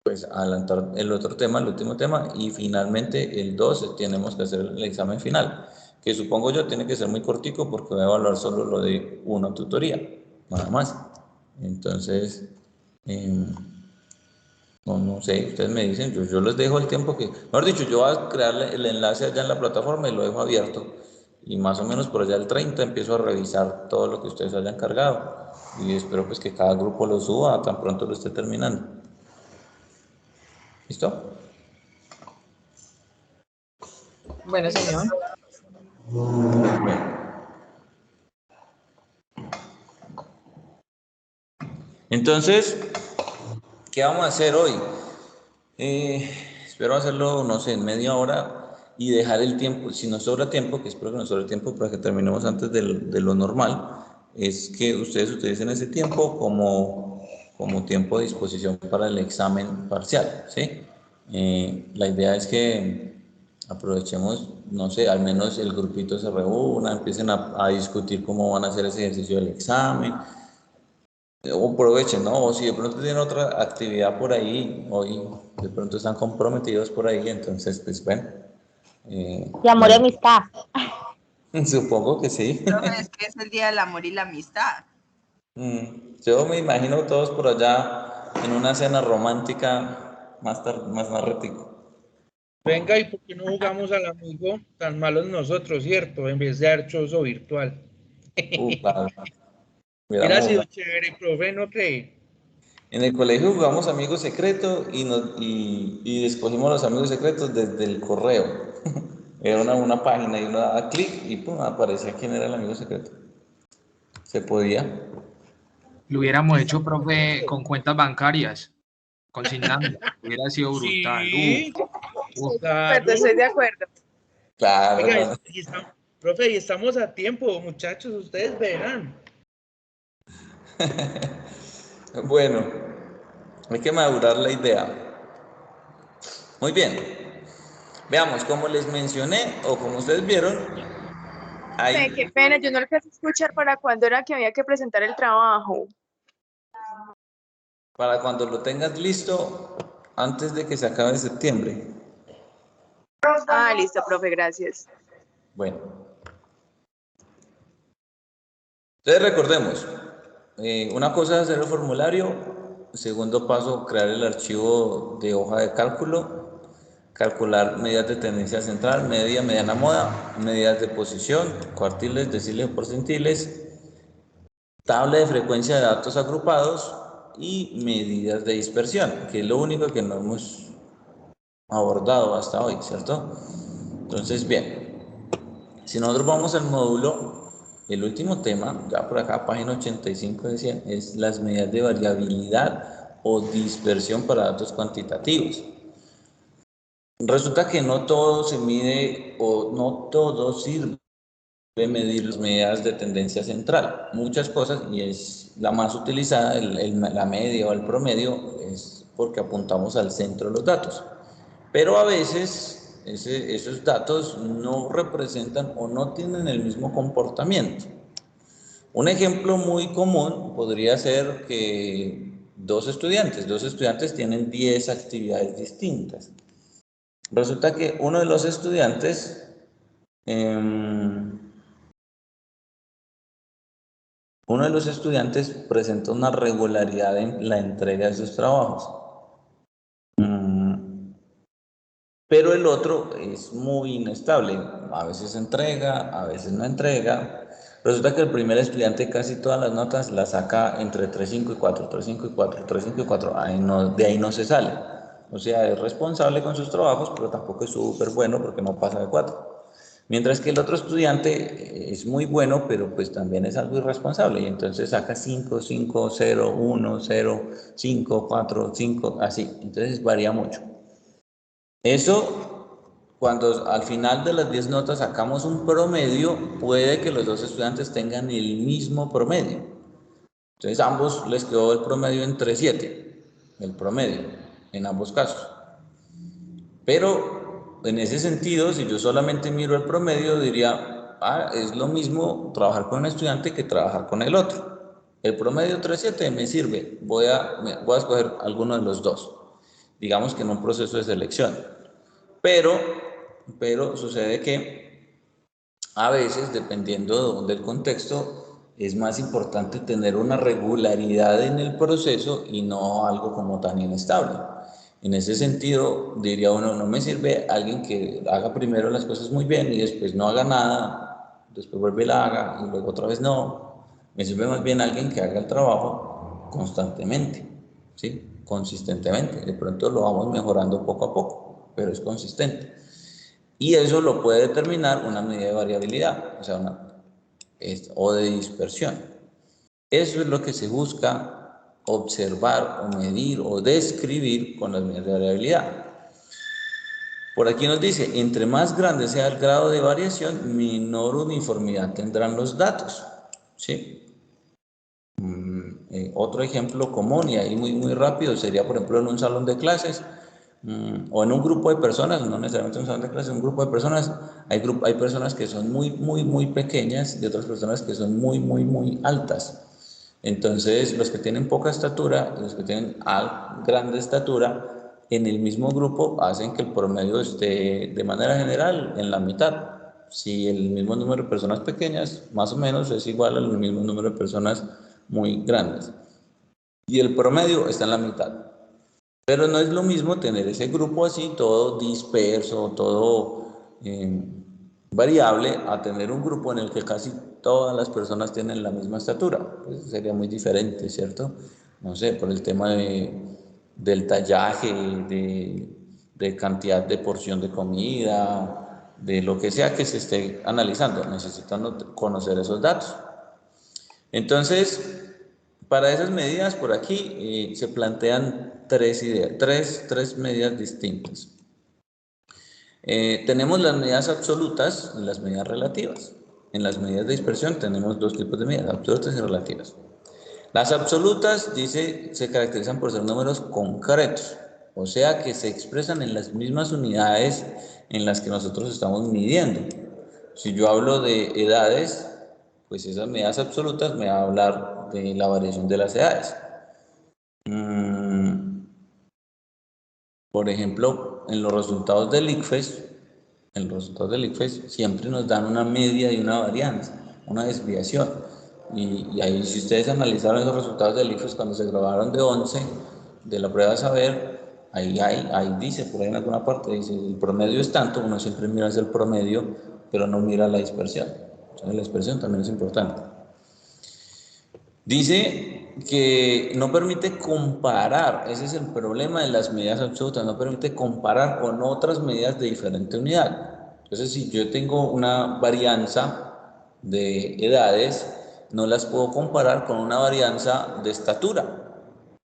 pues adelantar el otro tema, el último tema, y finalmente el 12 tenemos que hacer el examen final, que supongo yo tiene que ser muy cortico porque voy a evaluar solo lo de una tutoría, nada más. Entonces, no sé, ustedes me dicen, yo les dejo el tiempo que, mejor dicho, yo voy a crear el enlace allá en la plataforma y lo dejo abierto, y más o menos por allá el 30 empiezo a revisar todo lo que ustedes hayan cargado. y espero pues que cada grupo lo suba tan pronto lo esté terminando. ¿Listo? Bueno, señor. Bueno. Entonces, ¿qué vamos a hacer hoy? Espero hacerlo, no sé, en media hora y dejar el tiempo, si nos sobra tiempo, que espero que nos sobre tiempo para que terminemos antes de lo normal, es que ustedes utilicen ese tiempo como tiempo de disposición para el examen parcial, ¿sí? La idea es que aprovechemos, no sé, al menos el grupito se reúna, empiecen a discutir cómo van a hacer ese ejercicio del examen, o aprovechen, ¿no? O si de pronto tienen otra actividad por ahí, hoy de pronto están comprometidos por ahí, entonces, pues bueno. De amor y amistad. Supongo que sí. Profe, es que es el Día del Amor y la Amistad. Yo me imagino todos por allá en una cena romántica más retico. Venga, ¿y por qué no jugamos al amigo tan malos nosotros, cierto? En vez de dar chozo virtual. Claro. Hubiera Hubiéramos sido jugado. chévere, profe, ¿no cree? En el colegio jugamos amigos secretos y escogimos los amigos secretos desde el correo. Era una página y uno daba clic y pum, aparecía quién era el amigo secreto. Se podía. Lo hubiéramos hecho, profe, con cuentas bancarias, consignando. Hubiera sido brutal. Sí, Pero claro. estoy de acuerdo. Claro, Oiga, hermano. profe, y estamos a tiempo, muchachos, ustedes verán. Bueno, hay que madurar la idea. Muy bien. Veamos, como les mencioné, o como ustedes vieron, Qué hay, pena, yo no alcancé a escuchar para cuándo era que había que presentar el trabajo. para cuando lo tengas listo, antes de que se acabe septiembre. Ah, listo, profe, gracias. Bueno. Entonces recordemos, una cosa es hacer el formulario, segundo paso, crear el archivo de hoja de cálculo, calcular medidas de tendencia central, media, mediana moda, medidas de posición, cuartiles, deciles o porcentiles, tabla de frecuencia de datos agrupados y medidas de dispersión, que es lo único que no hemos abordado hasta hoy, ¿cierto? Entonces, bien, si nosotros vamos al módulo, el último tema, ya por acá, página 85 de 100, es las medidas de variabilidad o dispersión para datos cuantitativos. Resulta que no todo se mide o no todo sirve de medir las medidas de tendencia central. Muchas cosas, y es la más utilizada, la media o el promedio, es porque apuntamos al centro de los datos. Pero a veces esos datos no representan o no tienen el mismo comportamiento. Un ejemplo muy común podría ser que dos estudiantes tienen 10 actividades distintas. Resulta que uno de los estudiantes presenta una regularidad en la entrega de sus trabajos. Pero el otro es muy inestable, a veces entrega, a veces no entrega. Resulta que el primer estudiante casi todas las notas las saca entre 3.5 y 4, 3.5 y 4, 3.5 y 4, de ahí no se sale. O sea, es responsable con sus trabajos, pero tampoco es súper bueno porque no pasa de 4. Mientras que el otro estudiante es muy bueno, pero pues también es algo irresponsable y entonces saca 5, 5, 0, 1, 0, 5, 4, 5, así. Entonces varía mucho. Eso, cuando al final de las 10 notas sacamos un promedio, puede que los dos estudiantes tengan el mismo promedio. Entonces, a ambos les quedó el promedio en 3.7, el promedio, en ambos casos. Pero, en ese sentido, si yo solamente miro el promedio, diría, es lo mismo trabajar con un estudiante que trabajar con el otro. El promedio 3.7 me sirve, voy a escoger alguno de los dos, digamos que en un proceso de selección. Pero sucede que a veces, dependiendo del contexto, es más importante tener una regularidad en el proceso y no algo como tan inestable. En ese sentido, diría uno, no me sirve alguien que haga primero las cosas muy bien y después no haga nada, después vuelve y la haga y luego otra vez no. Me sirve más bien alguien que haga el trabajo constantemente, ¿sí? Consistentemente. De pronto lo vamos mejorando poco a poco, pero es consistente. Y eso lo puede determinar una medida de variabilidad, o sea, o de dispersión. Eso es lo que se busca observar o medir o describir con las medidas de variabilidad. Por aquí nos dice, entre más grande sea el grado de variación, menor uniformidad tendrán los datos, ¿sí? Otro ejemplo común y ahí muy rápido sería, por ejemplo, en un salón de clases o en un grupo de personas, no necesariamente en un salón de clases, un grupo de personas, hay personas que son muy pequeñas y otras personas que son muy altas. Entonces, los que tienen poca estatura y los que tienen grande estatura, en el mismo grupo hacen que el promedio esté de manera general en la mitad. Si el mismo número de personas pequeñas, más o menos, es igual al mismo número de personas muy grandes. Y el promedio está en la mitad. Pero no es lo mismo tener ese grupo así, todo disperso, todo variable, a tener un grupo en el que casi todas las personas tienen la misma estatura. Pues sería muy diferente, ¿cierto? No sé, por el tema del tallaje, de cantidad de porción de comida, de lo que sea que se esté analizando. Necesitan conocer esos datos. Entonces, para esas medidas por aquí se plantean tres medidas distintas. Tenemos las medidas absolutas y las medidas relativas. En las medidas de dispersión tenemos dos tipos de medidas, absolutas y relativas. Las absolutas, dice, se caracterizan por ser números concretos, o sea que se expresan en las mismas unidades en las que nosotros estamos midiendo. Si yo hablo de edades, pues esas medidas absolutas me va a hablar de la variación de las edades. Por ejemplo, en los resultados del ICFES, siempre nos dan una media y una varianza, una desviación. Y ahí, si ustedes analizaron esos resultados del ICFES cuando se graduaron de 11, de la prueba de saber, ahí dice, por ahí en alguna parte, dice, el promedio es tanto, uno siempre mira hacia el promedio, pero no mira la dispersión. Entonces, la dispersión también es importante. Dice que no permite comparar, ese es el problema de las medidas absolutas, no permite comparar con otras medidas de diferente unidad. Entonces, si yo tengo una varianza de edades, no las puedo comparar con una varianza de estatura,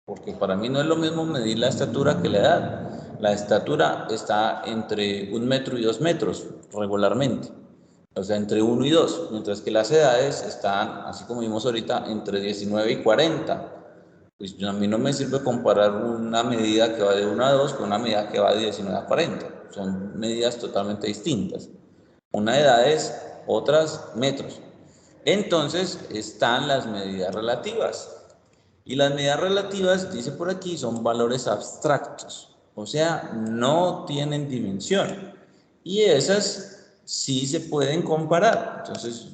porque para mí no es lo mismo medir la estatura que la edad. La estatura está entre 1 metro y 2 metros regularmente. O sea, entre 1 y 2, mientras que las edades están, así como vimos ahorita, entre 19 y 40. Pues a mí no me sirve comparar una medida que va de 1 a 2 con una medida que va de 19 a 40. Son medidas totalmente distintas. Una edades, otras metros. Entonces están las medidas relativas. Y las medidas relativas, dice por aquí, son valores abstractos. O sea, no tienen dimensión. Y esas sí se pueden comparar. Entonces,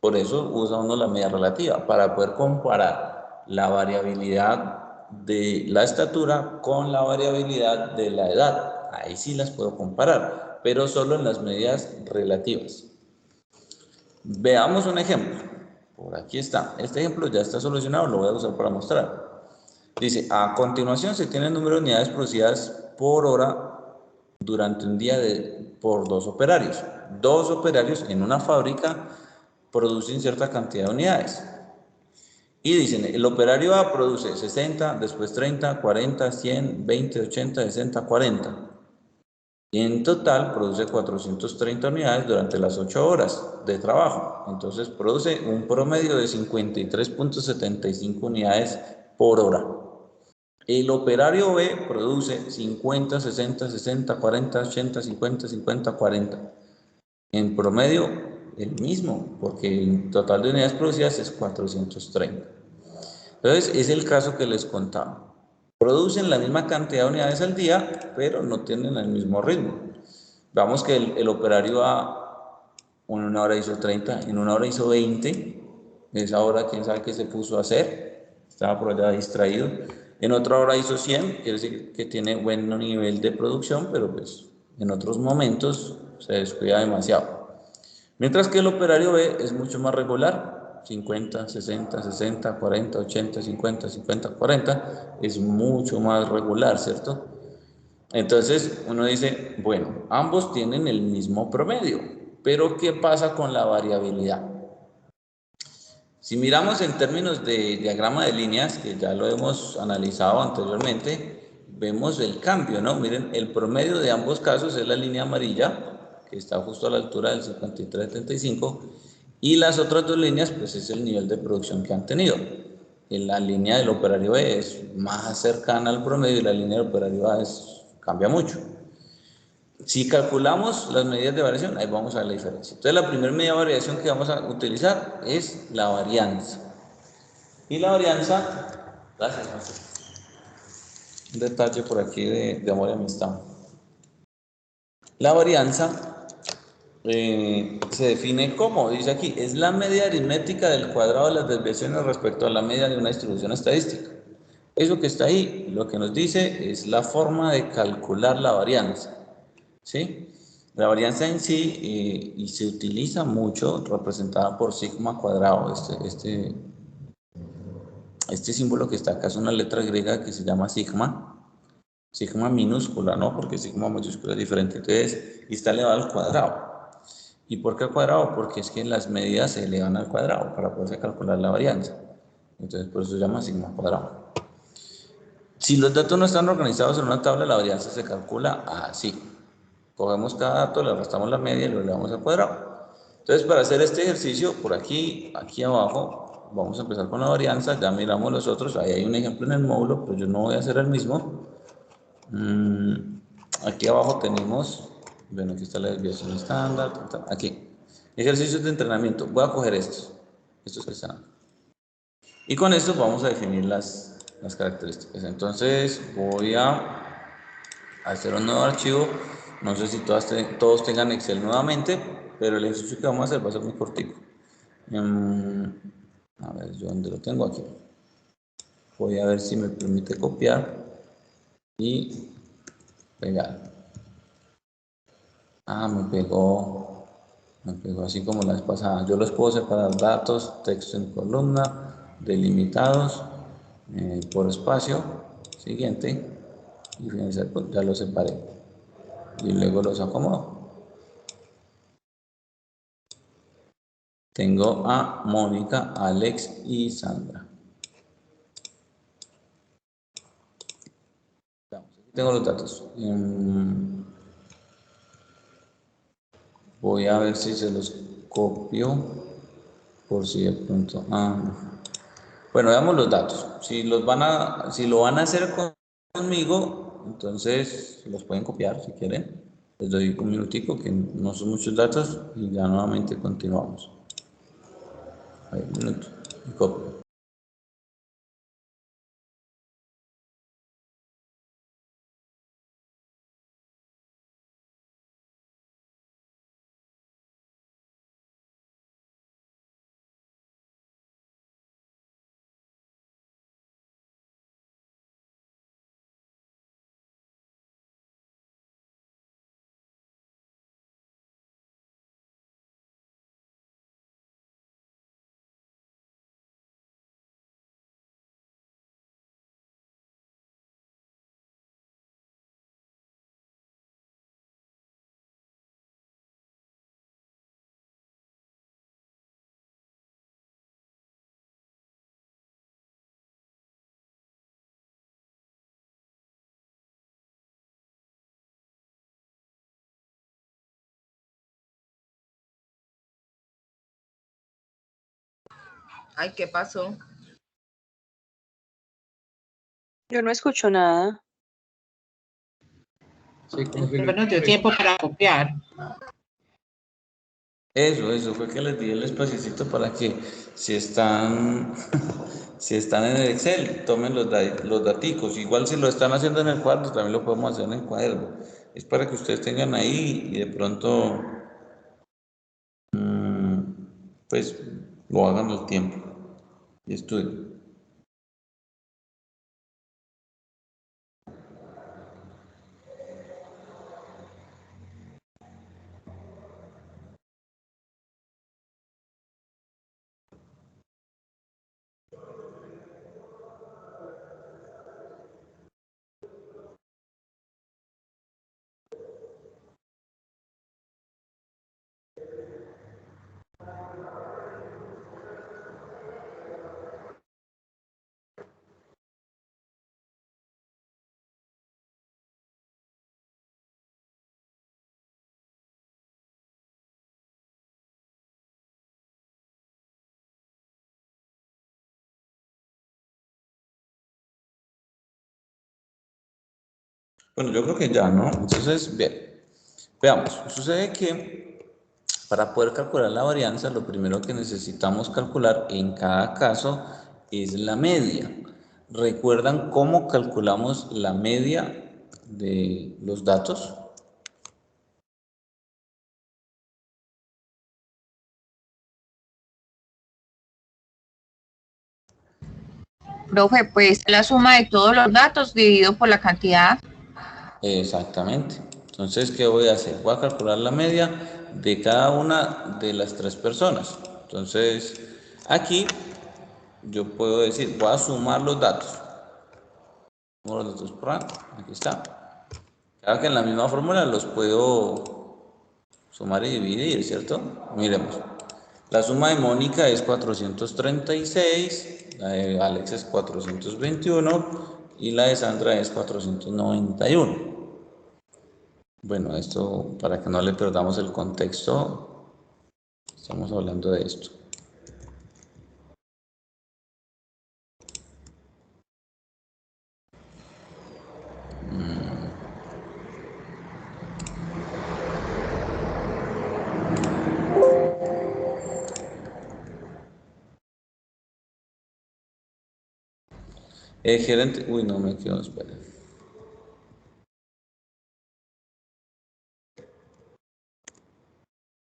por eso usa uno la medida relativa, para poder comparar la variabilidad de la estatura con la variabilidad de la edad. Ahí sí las puedo comparar, pero solo en las medidas relativas. Veamos un ejemplo. Por aquí está. Este ejemplo ya está solucionado, lo voy a usar para mostrar. Dice, a continuación se tiene el número de unidades producidas por hora durante un día por 2 operarios. 2 operarios en una fábrica producen cierta cantidad de unidades. Y dicen, el operario A produce 60, después 30, 40, 100, 20, 80, 60, 40. Y en total produce 430 unidades durante las 8 horas de trabajo. Entonces produce un promedio de 53.75 unidades por hora. El operario B produce 50, 60, 60, 40, 80, 50, 50, 40. En promedio, el mismo, porque el total de unidades producidas es 430. Entonces, es el caso que les contaba. Producen la misma cantidad de unidades al día, pero no tienen el mismo ritmo. Vamos que el operario A en 1 hora hizo 30, en 1 hora hizo 20. Esa hora, quién sabe qué se puso a hacer. Estaba por allá distraído. En otra hora hizo 100, quiere decir que tiene buen nivel de producción, pero pues en otros momentos se descuida demasiado. Mientras que el operario B es mucho más regular, 50, 60, 60, 40, 80, 50, 50, 40, es mucho más regular, ¿cierto? Entonces uno dice, bueno, ambos tienen el mismo promedio, pero ¿qué pasa con la variabilidad? Si miramos en términos de diagrama de líneas, que ya lo hemos analizado anteriormente, vemos el cambio, ¿no? Miren, el promedio de ambos casos es la línea amarilla, que está justo a la altura del 53.75, y las otras dos líneas, pues es el nivel de producción que han tenido. En la línea del operario B es más cercana al promedio y la línea del operario A cambia mucho. Si calculamos las medidas de variación, ahí vamos a ver la diferencia. Entonces, la primera medida de variación que vamos a utilizar es la varianza. Y la varianza, gracias, José. Un detalle por aquí de amor y amistad. La varianza se define como, dice aquí, es la media aritmética del cuadrado de las desviaciones respecto a la media de una distribución estadística. Eso que está ahí, lo que nos dice es la forma de calcular la varianza. ¿Sí? La varianza en sí, y se utiliza mucho, representada por sigma cuadrado. Este símbolo que está acá es una letra griega que se llama sigma minúscula, ¿no? Porque sigma mayúscula es diferente. Entonces, y está elevado al cuadrado. ¿Y por qué al cuadrado? Porque es que las medidas se elevan al cuadrado para poderse calcular la varianza. Entonces, por eso se llama sigma cuadrado. Si los datos no están organizados en una tabla, la varianza se calcula así. Cogemos cada dato, le restamos la media y lo elevamos al cuadrado. Entonces, para hacer este ejercicio, por aquí abajo, vamos a empezar con la varianza. Ya miramos los otros. Ahí hay un ejemplo en el módulo, pero yo no voy a hacer el mismo. Aquí abajo tenemos, bueno, aquí está la desviación estándar. Aquí, ejercicios de entrenamiento. Voy a coger estos que están. Y con esto vamos a definir las características. Entonces, voy a hacer un nuevo archivo. No sé si todos tengan Excel nuevamente, pero el ejercicio que vamos a hacer va a ser muy cortico. A ver, yo dónde lo tengo aquí. Voy a ver si me permite copiar y pegar. Ah, me pegó así como la vez pasada. Yo los puedo separar: datos, texto en columna, delimitados, por espacio, siguiente, y finalizar, pues ya los separé. Y luego los acomodo. Tengo a Mónica, Alex y Sandra. Aquí tengo los datos. Voy a ver si se los copio por si de pronto. Bueno, veamos los datos. Si lo van a hacer conmigo, entonces los pueden copiar si quieren. Les doy un minutico, que no son muchos datos, y ya nuevamente continuamos. Ahí, un minuto. Y copio. Ay, ¿qué pasó? Yo no escucho nada. Sí, como que Pero no dio tiempo para copiar. Eso fue que les di el espacito para que si están, si están en el Excel, tomen los daticos. Igual si lo están haciendo en el cuaderno, también lo podemos hacer en el cuaderno. Es para que ustedes tengan ahí y de pronto, pues, lo hagan al tiempo y estudien. Bueno, yo creo que ya, ¿no? Entonces, bien, veamos. Sucede que para poder calcular la varianza, lo primero que necesitamos calcular en cada caso es la media. ¿Recuerdan cómo calculamos la media de los datos? Profe, pues la suma de todos los datos dividido por la cantidad. Exactamente. Entonces, ¿qué voy a hacer? Voy a calcular la media de cada una de las tres personas. Entonces, aquí yo puedo decir, voy a sumar los datos. Sumo los datos por aquí está. Claro que en la misma fórmula los puedo sumar y dividir, ¿cierto? Miremos. La suma de Mónica es 436, la de Alex es 421 y la de Sandra es 491. Bueno, esto para que no le perdamos el contexto, estamos hablando de esto. Gerente, uy, no me quedo, espera.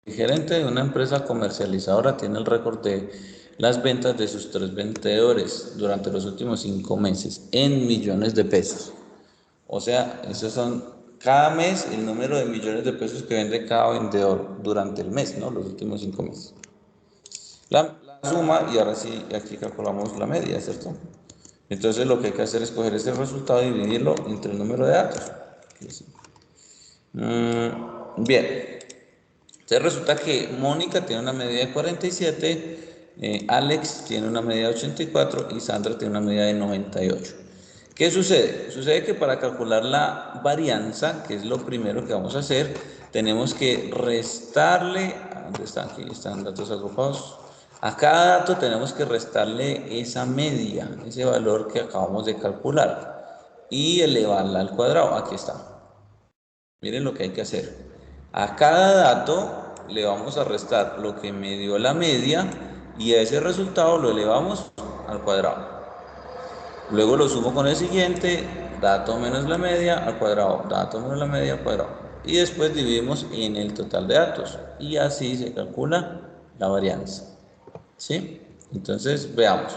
El gerente de una empresa comercializadora tiene el récord de las ventas de sus 3 vendedores durante los últimos 5 meses en millones de pesos. O sea, esos son cada mes el número de millones de pesos que vende cada vendedor durante el mes, ¿no? Los últimos 5 meses. La suma, y ahora sí, aquí calculamos la media, ¿cierto? Entonces lo que hay que hacer es coger ese resultado y dividirlo entre el número de datos. Bien. Entonces resulta que Mónica tiene una media de 47, Alex tiene una media de 84 y Sandra tiene una media de 98. ¿Qué sucede? Sucede que para calcular la varianza, que es lo primero que vamos a hacer, tenemos que restarle, ¿dónde están? Aquí están datos agrupados. A cada dato tenemos que restarle esa media, ese valor que acabamos de calcular, y elevarla al cuadrado. Aquí está. Miren lo que hay que hacer. A cada dato le vamos a restar lo que me dio la media y a ese resultado lo elevamos al cuadrado. Luego lo sumo con el siguiente, dato menos la media al cuadrado, dato menos la media al cuadrado. Y después dividimos en el total de datos. Y así se calcula la varianza. ¿Sí? Entonces, veamos.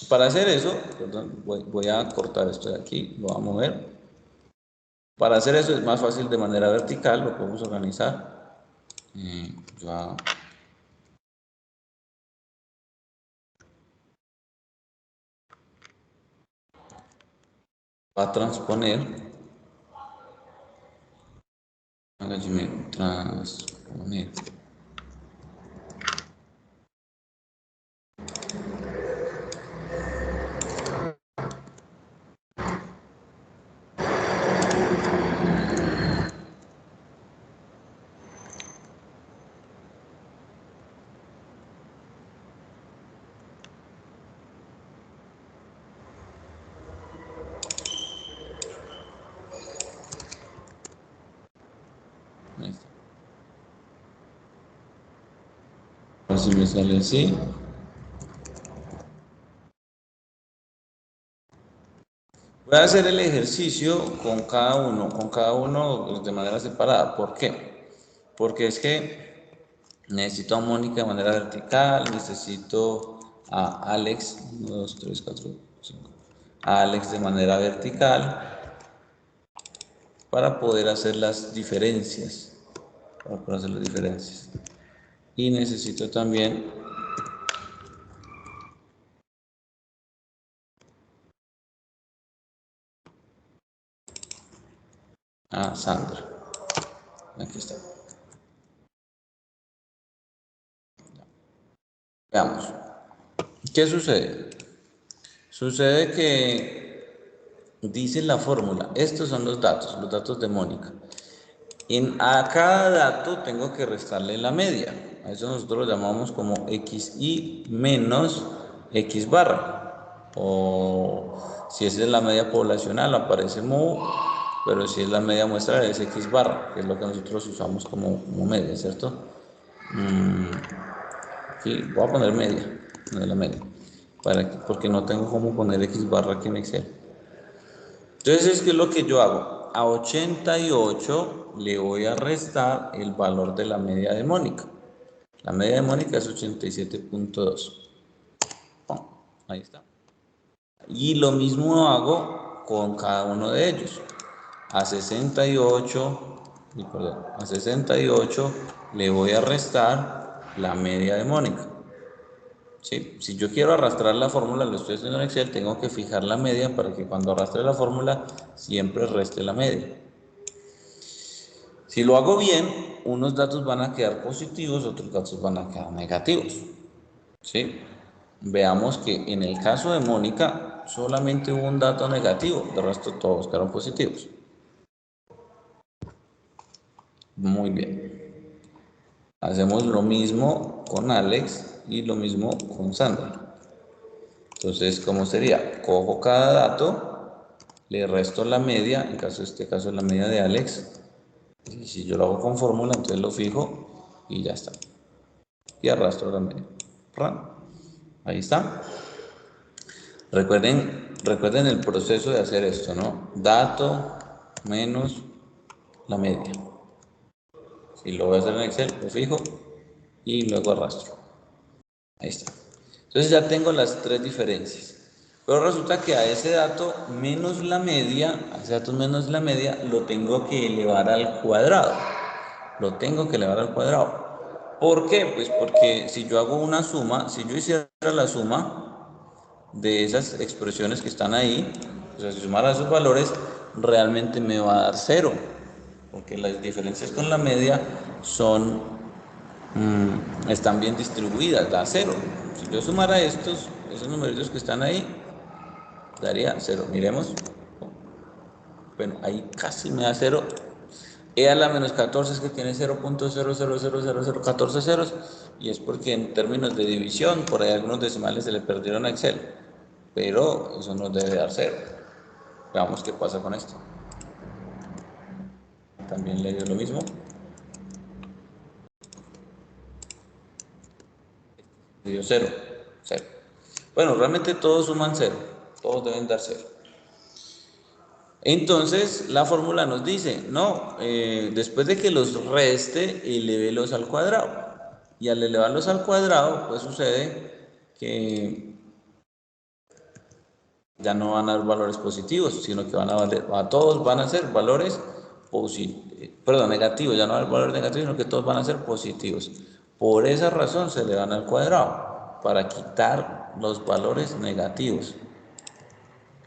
Para hacer eso, perdón, voy a cortar esto de aquí, lo voy a mover. Para hacer eso es más fácil de manera vertical, lo podemos organizar. Va a transponer. Transponer. Ahí está. A ver si me sale así. Voy a hacer el ejercicio con cada uno de manera separada. ¿Por qué? Porque es que necesito a Mónica de manera vertical, necesito a Alex, 1, 2, 3, 4, 5, a Alex de manera vertical para poder hacer las diferencias. Y necesito también a Sandra. Aquí está. Veamos. ¿Qué sucede? Sucede que dice la fórmula, estos son los datos de Mónica. A cada dato tengo que restarle la media. A eso nosotros lo llamamos como xi menos x barra. O Si esa es la media poblacional, aparece mu, pero si es la media muestral, es x barra, que es lo que nosotros usamos como media, ¿cierto? Aquí voy a poner media, no es la media, porque no tengo cómo poner x barra aquí en Excel. Entonces, ¿qué es lo que yo hago? A 88 le voy a restar el valor de la media de Mónica. La media de Mónica es 87.2. Ahí está. Y lo mismo hago con cada uno de ellos. A 68 le voy a restar la media de Mónica. ¿Sí? Si yo quiero arrastrar la fórmula, lo estoy haciendo en Excel, tengo que fijar la media para que cuando arrastre la fórmula siempre reste la media. Si lo hago bien, unos datos van a quedar positivos, otros datos van a quedar negativos. ¿Sí? Veamos que en el caso de Mónica solamente hubo un dato negativo, de resto todos quedaron positivos. Muy bien. Hacemos lo mismo con Alex y lo mismo con Sandra. Entonces, ¿cómo sería? Cojo cada dato, le resto la media, en este caso es la media de Alex. Y si yo lo hago con fórmula, entonces lo fijo y ya está. Y arrastro la media. Ahí está. Recuerden el proceso de hacer esto, ¿no? Dato menos la media. Si lo voy a hacer en Excel, lo fijo y luego arrastro. Ahí está. Entonces ya tengo las tres diferencias. Pero resulta que a ese dato menos la media, lo tengo que elevar al cuadrado. ¿Por qué? Pues porque si yo hago una suma, si yo hiciera la suma de esas expresiones que están ahí, o sea, si sumara esos valores, realmente me va a dar 0. Porque las diferencias con la media están bien distribuidas, da 0. Si yo sumara esos numeritos que están ahí, daría 0. Miremos. Bueno, ahí casi me da 0. E a la menos 14 es que tiene 0.0000014 ceros, y es porque en términos de división, por ahí algunos decimales se le perdieron a Excel, pero eso nos debe dar 0. Veamos qué pasa con esto. También le dio lo mismo. Le dio 0. Bueno, realmente todos suman 0, todos deben dar 0. Entonces, la fórmula nos dice, no, después de que los reste, elévelos al cuadrado. Y al elevarlos al cuadrado, pues sucede que ya no van a dar valores positivos, sino que todos van a ser valores negativos, ya no va a haber valores negativos, sino que todos van a ser positivos. Por esa razón se elevan al cuadrado, para quitar los valores negativos.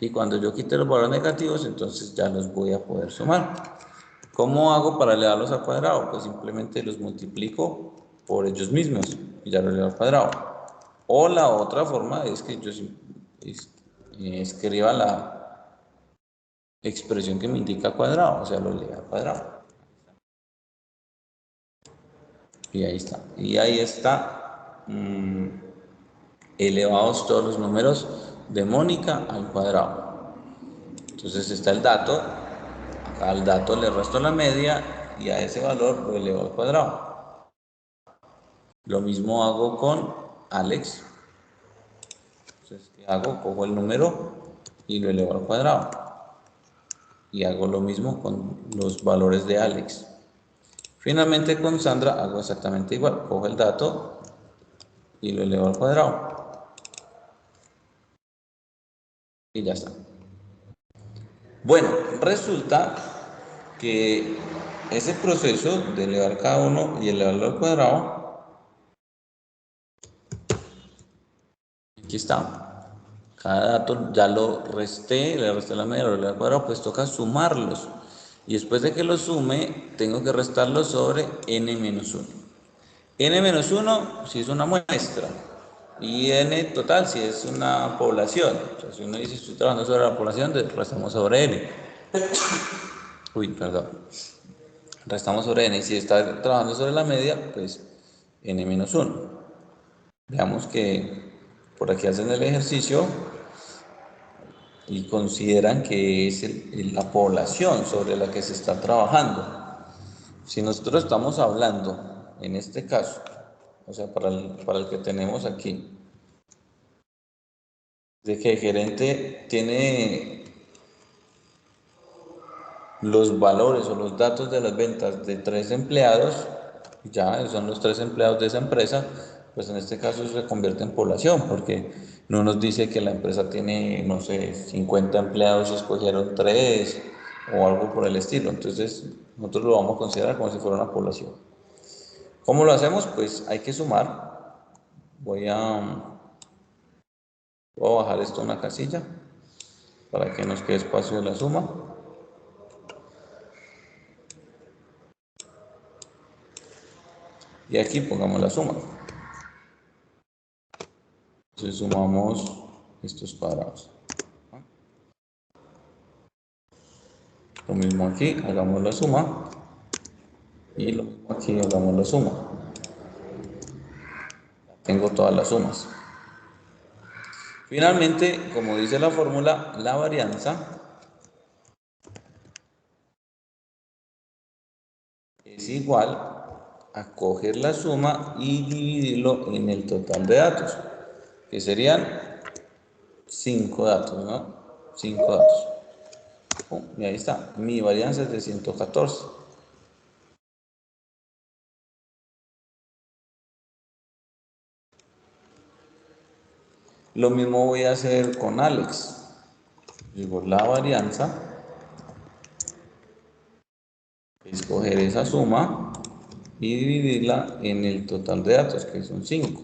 Y cuando yo quite los valores negativos, entonces ya los voy a poder sumar. ¿Cómo hago para elevarlos al cuadrado? Pues simplemente los multiplico por ellos mismos y ya los elevo al cuadrado. O la otra forma es que yo escriba la expresión que me indica cuadrado, o sea, lo eleve al cuadrado. Y ahí está. Y ahí está elevados todos los números de Mónica al cuadrado. Entonces está el dato, acá al dato le resto la media y a ese valor lo elevo al cuadrado. Lo mismo hago con Alex. Entonces, ¿qué hago? Cojo el número y lo elevo al cuadrado. Y hago lo mismo con los valores de Alex. Finalmente con Sandra hago exactamente igual. Cojo el dato y lo elevo al cuadrado. Y ya está. Bueno, resulta que ese proceso de elevar cada uno y elevarlo al cuadrado, aquí está. Cada dato ya lo resté, le resté la media, lo elevé al cuadrado, pues toca sumarlos. Y después de que los sume, tengo que restarlos sobre n-1. n-1 si es una muestra. Y n total si es una población. O sea, si uno dice estoy trabajando sobre la población, restamos sobre n. Restamos sobre n. Y si está trabajando sobre la media, pues n-1. Veamos que por aquí hacen el ejercicio y consideran que es la población sobre la que se está trabajando. Si nosotros estamos hablando, en este caso, o sea, para el que tenemos aquí, de que el gerente tiene los valores o los datos de las ventas de 3 empleados, ya son los 3 empleados de esa empresa, pues en este caso se convierte en población, porque no nos dice que la empresa tiene, no sé, 50 empleados y escogieron 3 o algo por el estilo. Entonces, nosotros lo vamos a considerar como si fuera una población. ¿Cómo lo hacemos? Pues hay que sumar. Voy a bajar esto a una casilla para que nos quede espacio de la suma. Y aquí pongamos la suma. Entonces sumamos estos cuadrados. Lo mismo aquí, hagamos la suma. Y lo mismo aquí, hagamos la suma. Tengo todas las sumas. Finalmente, como dice la fórmula, la varianza es igual a coger la suma y dividirlo en el total de datos, que serían 5 datos, ¿no? 5 datos. Y ahí está, mi varianza es de 114. Lo mismo voy a hacer con Alex. Digo, la varianza es coger esa suma y dividirla en el total de datos, que son 5.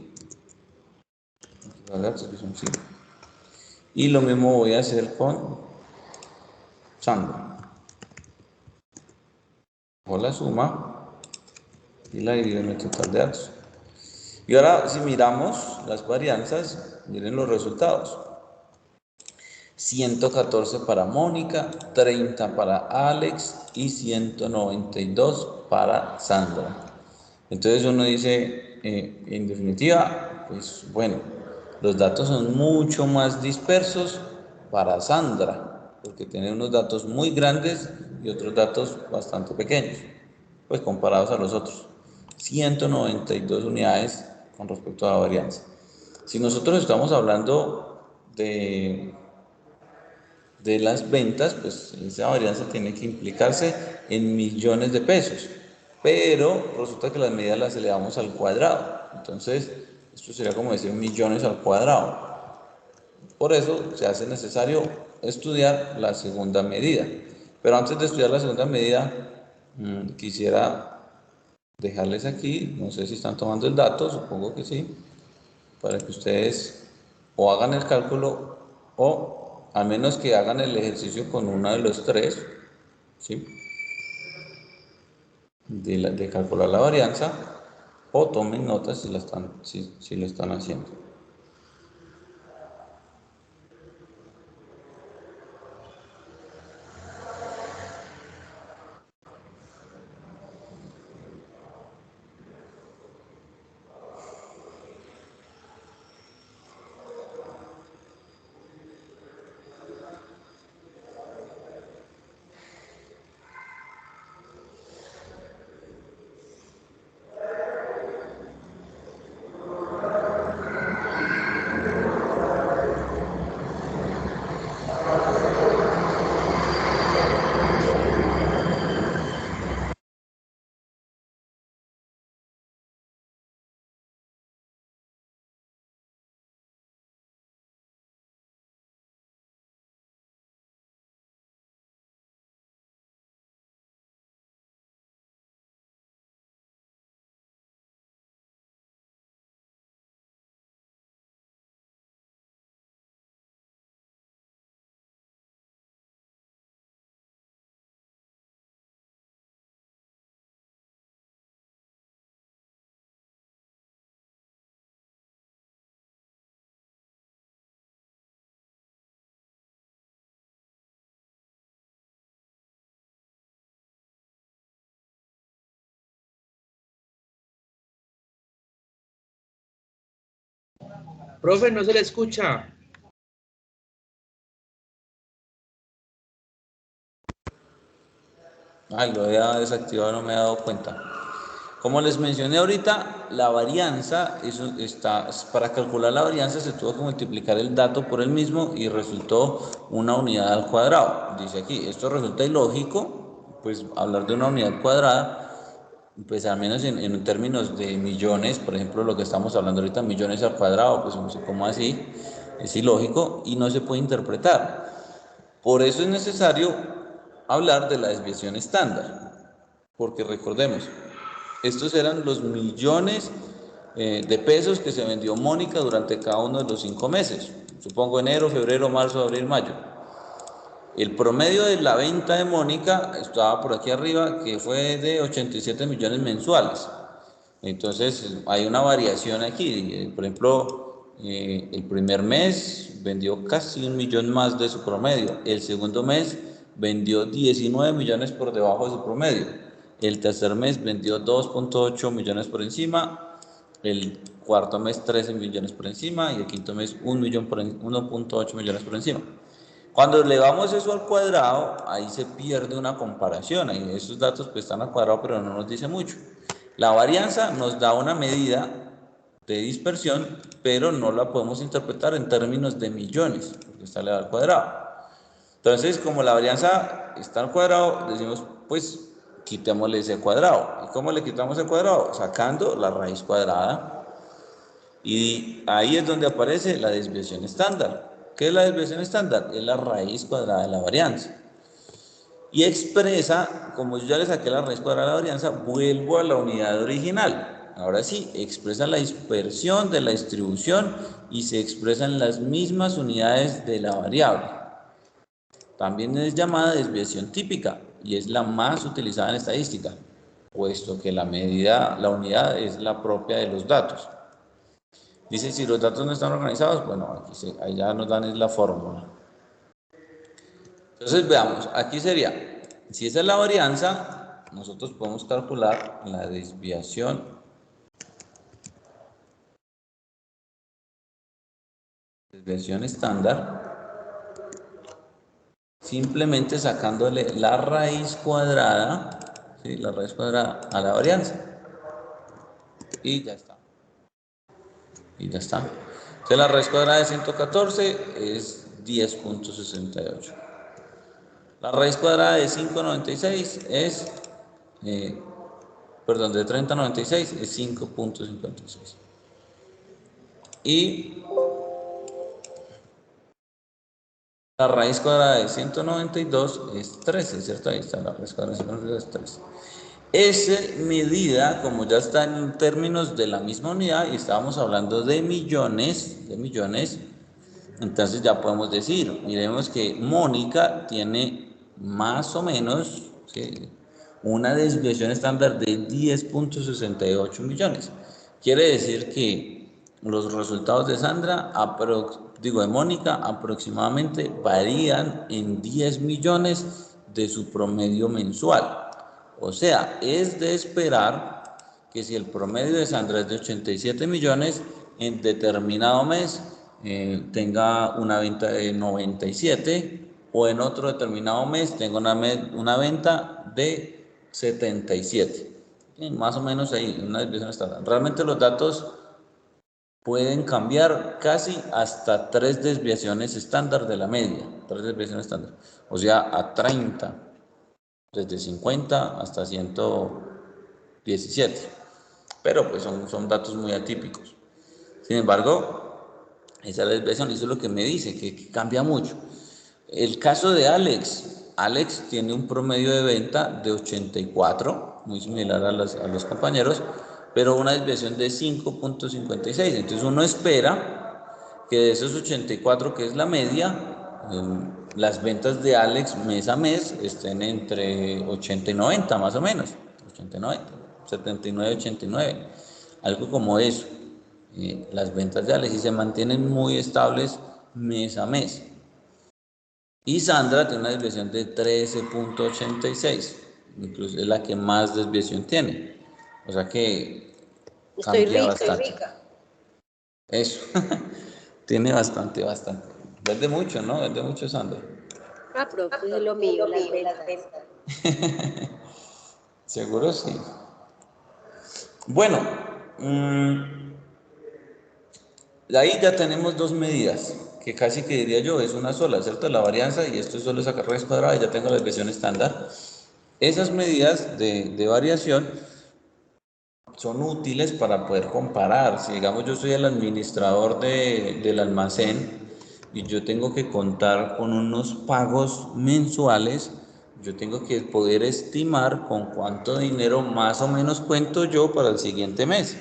Y lo mismo voy a hacer con Sandra. Cojo la suma y la divido en el total de datos. Y ahora, si miramos las varianzas, miren los resultados. 114 para Mónica, 30 para Alex y 192 para Sandra. Entonces uno dice, en definitiva, pues bueno, los datos son mucho más dispersos para Sandra, porque tiene unos datos muy grandes y otros datos bastante pequeños, pues comparados a los otros. 192 unidades con respecto a la varianza. Si nosotros estamos hablando de las ventas, pues esa varianza tiene que implicarse en millones de pesos, pero resulta que las medidas las elevamos al cuadrado, entonces esto sería como decir millones al cuadrado. Por eso se hace necesario estudiar la segunda medida, pero antes de estudiar la segunda medida, quisiera dejarles aquí, no sé si están tomando el dato, supongo que sí, para que ustedes o hagan el cálculo o al menos que hagan el ejercicio con uno de los 3, ¿sí? de calcular la varianza, o tomen notas si lo están haciendo. Profe, no se le escucha. Ay, lo había desactivado, no me he dado cuenta. Como les mencioné ahorita, la varianza, para calcular la varianza se tuvo que multiplicar el dato por el mismo y resultó una unidad al cuadrado. Dice aquí, esto resulta ilógico, pues hablar de una unidad cuadrada, pues al menos en términos de millones, por ejemplo, lo que estamos hablando ahorita, millones al cuadrado, pues no sé cómo así, es ilógico y no se puede interpretar. Por eso es necesario hablar de la desviación estándar, porque recordemos, estos eran los millones de pesos que se vendió Mónica durante cada uno de los 5 meses. Supongo enero, febrero, marzo, abril, mayo. El promedio de la venta de Mónica estaba por aquí arriba, que fue de 87 millones mensuales. Entonces hay una variación aquí. Por ejemplo, el primer mes vendió casi 1 millón más de su promedio. El segundo mes vendió 19 millones por debajo de su promedio. El tercer mes vendió 2.8 millones por encima. El cuarto mes 13 millones por encima. Y el quinto mes 1.8 millones por encima. Cuando elevamos eso al cuadrado, ahí se pierde una comparación. Ahí esos datos pues están al cuadrado, pero no nos dice mucho. La varianza nos da una medida de dispersión, pero no la podemos interpretar en términos de millones, porque está elevada al cuadrado. Entonces, como la varianza está al cuadrado, decimos, pues, quitémosle ese cuadrado. ¿Y cómo le quitamos el cuadrado? Sacando la raíz cuadrada. Y ahí es donde aparece la desviación estándar. ¿Qué es la desviación estándar? Es la raíz cuadrada de la varianza. Y expresa, como yo ya le saqué la raíz cuadrada de la varianza, vuelvo a la unidad original. Ahora sí, expresa la dispersión de la distribución y se expresan las mismas unidades de la variable. También es llamada desviación típica y es la más utilizada en estadística, puesto que la unidad es la propia de los datos. Dice, si los datos no están organizados, bueno, ahí ya nos dan la fórmula. Entonces veamos, aquí sería, si esa es la varianza, nosotros podemos calcular la desviación estándar, simplemente sacándole la raíz cuadrada, ¿sí? La raíz cuadrada a la varianza. Y ya está. Y ya está. Entonces la raíz cuadrada de 114 es 10.68. La raíz cuadrada de 596 es, de 3096 es 5.56. Y la raíz cuadrada de 192 es 13, ¿cierto? Ahí está la raíz cuadrada de 192 es 13. Esa medida, como ya está en términos de la misma unidad y estábamos hablando de millones, entonces ya podemos decir, miremos que Mónica tiene más o menos, ¿sí?, una desviación estándar de 10.68 millones. Quiere decir que los resultados de de Mónica aproximadamente varían en 10 millones de su promedio mensual. O sea, es de esperar que si el promedio de Sandra es de 87 millones, en determinado mes tenga una venta de 97 o en otro determinado mes tenga una venta de 77. Más o menos ahí, una desviación estándar. Realmente los datos pueden cambiar casi hasta 3 desviaciones estándar de la media, 3 desviaciones estándar. O sea, a 30. Desde 50 hasta 117, pero pues son datos muy atípicos. Sin embargo, esa desviación, eso es lo que me dice, que cambia mucho. El caso de Alex tiene un promedio de venta de 84, muy similar a los compañeros, pero una desviación de 5.56. Entonces uno espera que de esos 84, que es la media, las ventas de Alex mes a mes estén entre 80 y 90, más o menos. 80 y 90, 79, 89, algo como eso. Las ventas de Alex y se mantienen muy estables mes a mes. Y Sandra tiene una desviación de 13.86, incluso es la que más desviación tiene. O sea que cambia bastante. Eso, tiene bastante. Vende mucho, ¿no? Vende mucho Sandra. Ah, profe, es lo mío, las ventas. Seguro sí. Bueno, de ahí ya tenemos dos medidas, que casi que diría yo es una sola, ¿cierto? La varianza y esto solo es sacar raíz cuadrada y ya tengo la desviación estándar. Esas medidas de variación son útiles para poder comparar. Si digamos yo soy el administrador del almacén y yo tengo que contar con unos pagos mensuales, yo tengo que poder estimar con cuánto dinero más o menos cuento yo para el siguiente mes.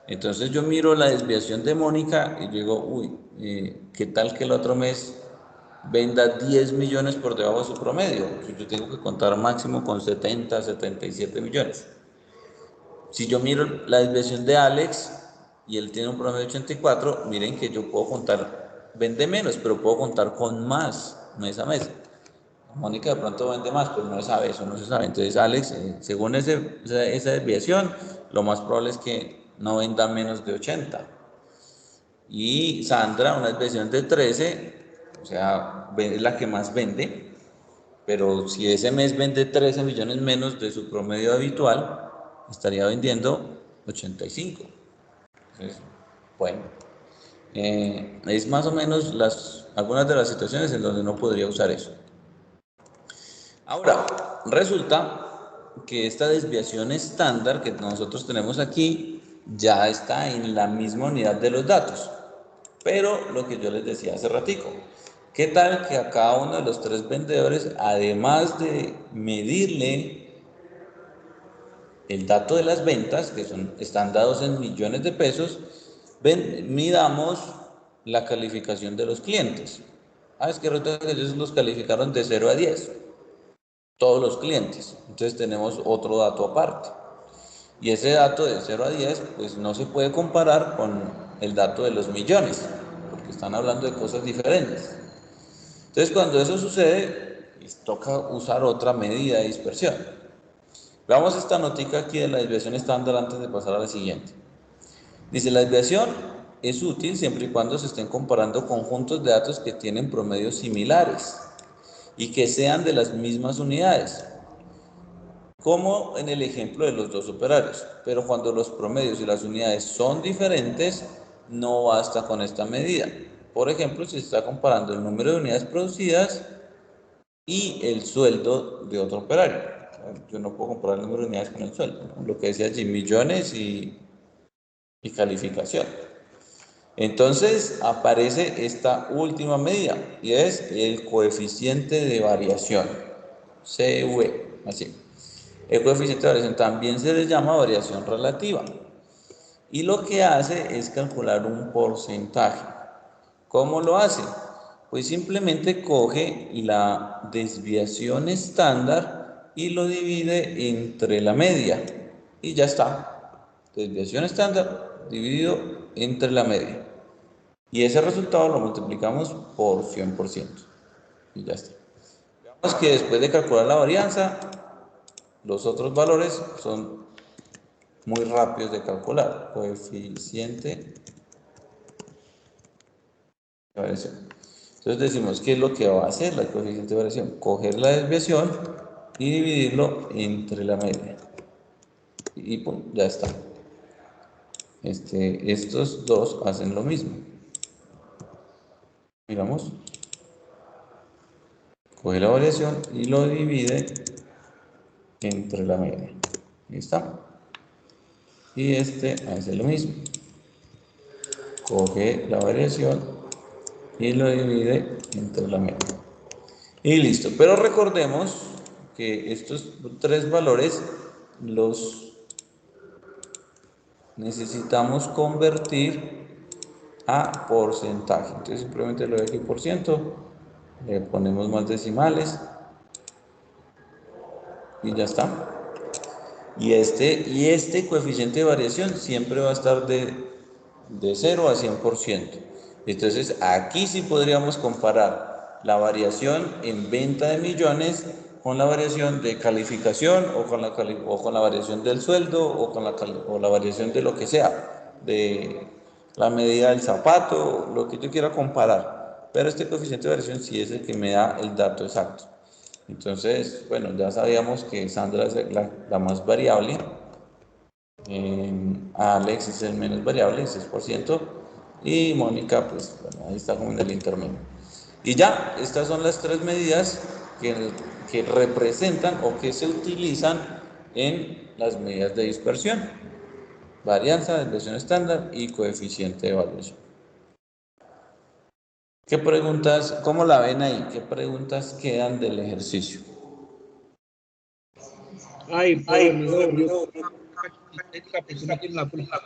Entonces yo miro la desviación de Mónica y digo, uy, ¿qué tal que el otro mes venda 10 millones por debajo de su promedio? Yo tengo que contar máximo con 70, 77 millones. Si yo miro la desviación de Alex y él tiene un promedio de 84, miren que yo puedo contar, vende menos, pero puedo contar con más mes a mes. Mónica de pronto vende más, pero no se sabe, eso no se sabe. Entonces Alex, según esa desviación, lo más probable es que no venda menos de 80. Y Sandra, una desviación de 13, o sea, es la que más vende, pero si ese mes vende 13 millones menos de su promedio habitual, estaría vendiendo 85. Entonces, bueno, es más o menos algunas de las situaciones en donde no podría usar eso. Ahora, resulta que esta desviación estándar que nosotros tenemos aquí ya está en la misma unidad de los datos. Pero lo que yo les decía hace ratico, ¿qué tal que a cada uno de los tres vendedores, además de medirle el dato de las ventas, que están dados en millones de pesos, midamos la calificación de los clientes? Es que resulta que ellos los calificaron de 0 a 10, todos los clientes. Entonces tenemos otro dato aparte. Y ese dato de 0 a 10, pues no se puede comparar con el dato de los millones, porque están hablando de cosas diferentes. Entonces, cuando eso sucede, pues, toca usar otra medida de dispersión. Veamos esta notica aquí de la desviación estándar antes de pasar a la siguiente. Dice, la desviación es útil siempre y cuando se estén comparando conjuntos de datos que tienen promedios similares y que sean de las mismas unidades, como en el ejemplo de los dos operarios. Pero cuando los promedios y las unidades son diferentes, no basta con esta medida. Por ejemplo, si se está comparando el número de unidades producidas y el sueldo de otro operario. Yo no puedo comparar el número de unidades con el sueldo, ¿no? Lo que decía allí, millones y calificación. Entonces aparece esta última medida y es el coeficiente de variación, CV, así. El coeficiente de variación también se le llama variación relativa y lo que hace es calcular un porcentaje. ¿Cómo lo hace? Pues simplemente coge la desviación estándar y lo divide entre la media y ya está. Desviación estándar dividido entre la media. Y ese resultado lo multiplicamos por 100% y ya está. Veamos que después de calcular la varianza, los otros valores son muy rápidos de calcular. Coeficiente de variación. Entonces decimos, ¿qué es lo que va a hacer la coeficiente de variación? Coger la desviación y dividirlo entre la media. Y pum, ya está. Estos dos hacen lo mismo. Miramos. Coge la variación y lo divide entre la media. Ahí está. Y hace lo mismo. Coge la variación y lo divide entre la media. Y listo. Pero recordemos que estos tres valores los necesitamos convertir a porcentaje. Entonces simplemente le doy aquí por ciento, le ponemos más decimales y ya está. Y este coeficiente de variación siempre va a estar de 0 a 100%. Entonces aquí sí podríamos comparar la variación en venta de millones con la variación de calificación o con la variación del sueldo o la variación de lo que sea, de la medida del zapato, lo que yo quiera comparar. Pero este coeficiente de variación sí es el que me da el dato exacto. Entonces, bueno, ya sabíamos que Sandra es la más variable, Alex es el menos variable, 6%, y Mónica, pues bueno, ahí está como en el intermedio. Y ya, estas son las tres medidas que representan o que se utilizan en las medidas de dispersión: varianza, desviación estándar y coeficiente de evaluación. ¿Qué preguntas, cómo la ven ahí? ¿Qué preguntas quedan del ejercicio? Ay, profe, me aburrió. El capítulo tiene la culpa.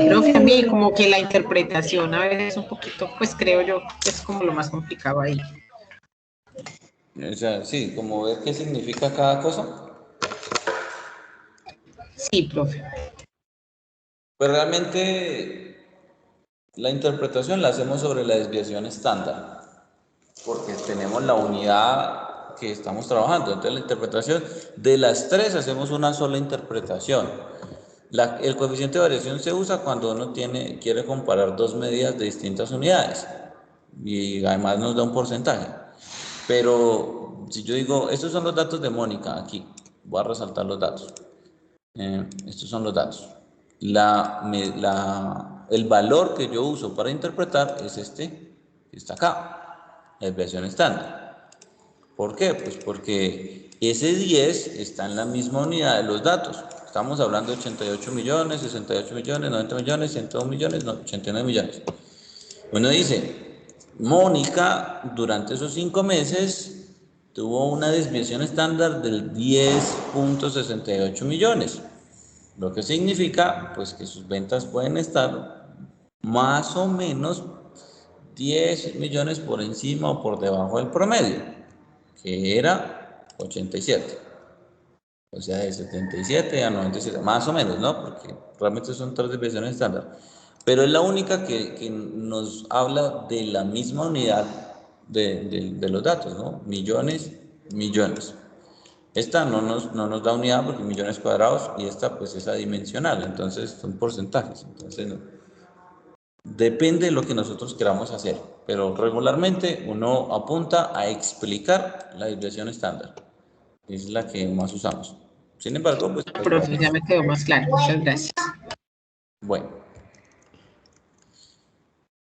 Profe, a mí como que la interpretación a veces un poquito, pues creo yo que es como lo más complicado ahí. O sea, sí, como ver qué significa cada cosa. Sí, profe. Pues realmente la interpretación la hacemos sobre la desviación estándar, porque tenemos la unidad que estamos trabajando. Entonces la interpretación de las tres hacemos una sola interpretación. El coeficiente de variación se usa cuando uno quiere comparar dos medidas de distintas unidades y además nos da un porcentaje. Pero si yo digo, estos son los datos de Mónica, aquí voy a resaltar los datos. Estos son los datos. El valor que yo uso para interpretar es este que está acá, la desviación estándar. ¿Por qué? Pues porque ese 10 está en la misma unidad de los datos. Estamos hablando de 88 millones, 68 millones, 90 millones, 102 millones, 89 millones. Uno dice, Mónica durante esos 5 meses tuvo una desviación estándar del 10.68 millones. Lo que significa, pues, que sus ventas pueden estar más o menos 10 millones por encima o por debajo del promedio, que era 87. O sea, de 77 a 97, más o menos, ¿no? Porque realmente son tres desviaciones estándar. Pero es la única que nos habla de la misma unidad de los datos, ¿no? Millones, millones. Esta no nos da unidad porque millones cuadrados, y esta pues es adimensional, entonces son porcentajes. Entonces no. Depende de lo que nosotros queramos hacer, pero regularmente uno apunta a explicar la desviación estándar. Es la que más usamos. Sin embargo, pues Profe, ya me quedó más claro. Muchas gracias. bueno.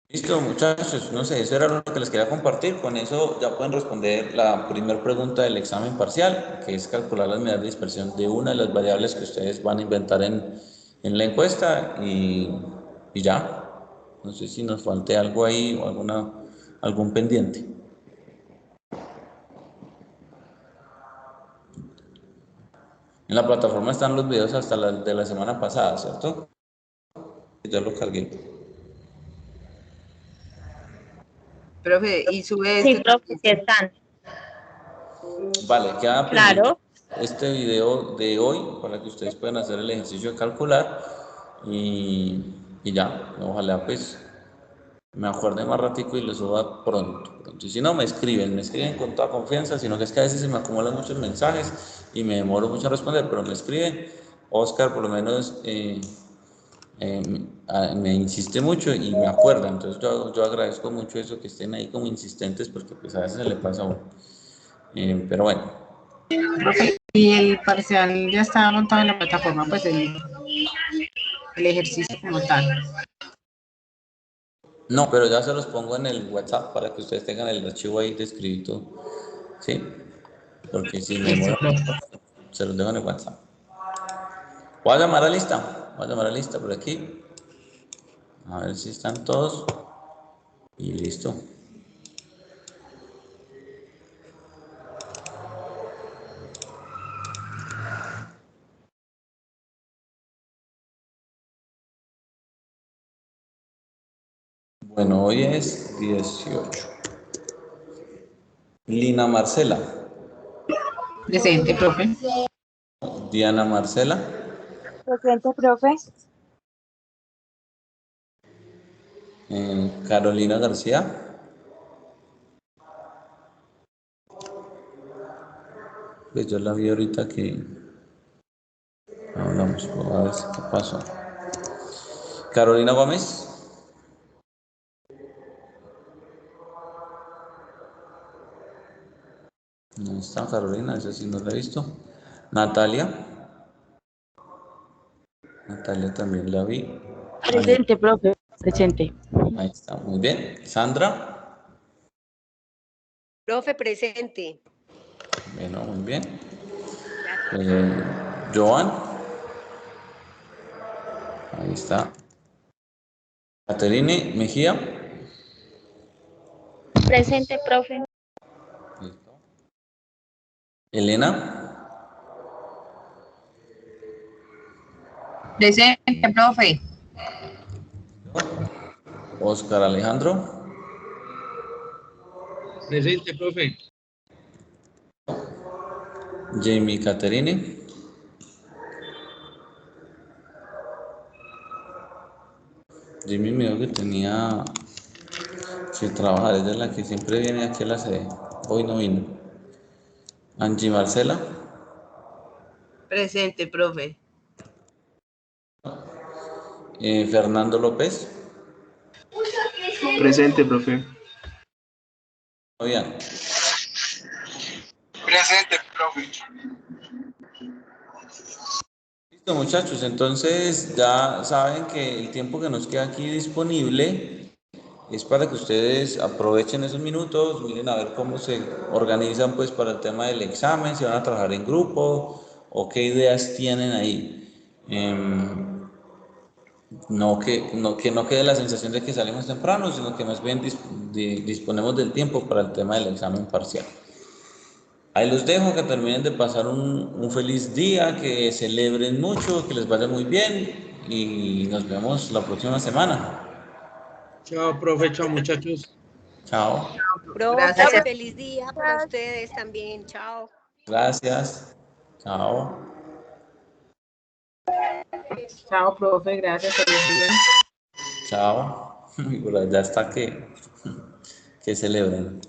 Listo, muchachos, no sé, eso era lo que les quería compartir. Con eso ya pueden responder la primera pregunta del examen parcial, que es calcular las medidas de dispersión de una de las variables que ustedes van a inventar en la encuesta, y ya. No sé si nos falte algo ahí o algún pendiente. En la plataforma están los videos hasta de la semana pasada, ¿cierto? Ya los cargué. Profe, y sube Sí, este profe, sí también. están. Vale, queda pendiente Claro. este video de hoy para que ustedes puedan hacer el ejercicio de calcular, y ya, ojalá pues me acuerde más ratico y lo suba pronto. Y si no, me escriben con toda confianza, sino que es que a veces se me acumulan muchos mensajes y me demoro mucho en responder, pero me escriben. Oscar por lo menos me insiste mucho y me acuerda, entonces yo agradezco mucho eso, que estén ahí como insistentes, porque pues a veces se le pasa a uno. Pero bueno. Profe, y el parcial ya está montado en la plataforma, pues el ejercicio como tal. No, pero ya se los pongo en el WhatsApp para que ustedes tengan el archivo ahí descrito, ¿sí? Porque si me Listo, demoro, profe. se los dejo en el WhatsApp. Voy a llamar a lista por aquí, a ver si están todos, y listo. Bueno, hoy es 18. Lina Marcela, Presente, profe. Diana Marcela, Presente, profe. Carolina García, pues yo la vi ahorita que hablamos, a ver qué pasó. Carolina Gómez, está Carolina? Esa sí no la he visto. Natalia. Natalia también la vi. Presente, profe. Presente. Ahí está, muy bien. Sandra. Profe, presente. Bueno, muy bien. Joan. Ahí está. Caterine Mejía. Presente, profe. Listo. Elena. Presente, profe. Oscar Alejandro. Presente, profe. Jamie Caterine. Jamie me dijo que tenía que trabajar, ella es la que siempre viene aquí a la sede. Hoy no vino. Angie Marcela. Presente, profe. Fernando López. Presente, profe. Fabián. Presente, profe. Listo, muchachos, entonces ya saben que el tiempo que nos queda aquí disponible es para que ustedes aprovechen esos minutos, miren a ver cómo se organizan pues para el tema del examen, si van a trabajar en grupo o qué ideas tienen ahí. No quede la sensación de que salimos temprano, sino que más bien disponemos del tiempo para el tema del examen parcial. Ahí los dejo, que terminen de pasar un feliz día, que celebren mucho, que les vaya muy bien y nos vemos la próxima semana. Chao, profe, chao, muchachos. Chao. Profe, Gracias. feliz día para ustedes también. Chao. Gracias. Chao. Chao, profe, gracias, feliz día. Chao. Por allá está que celebren.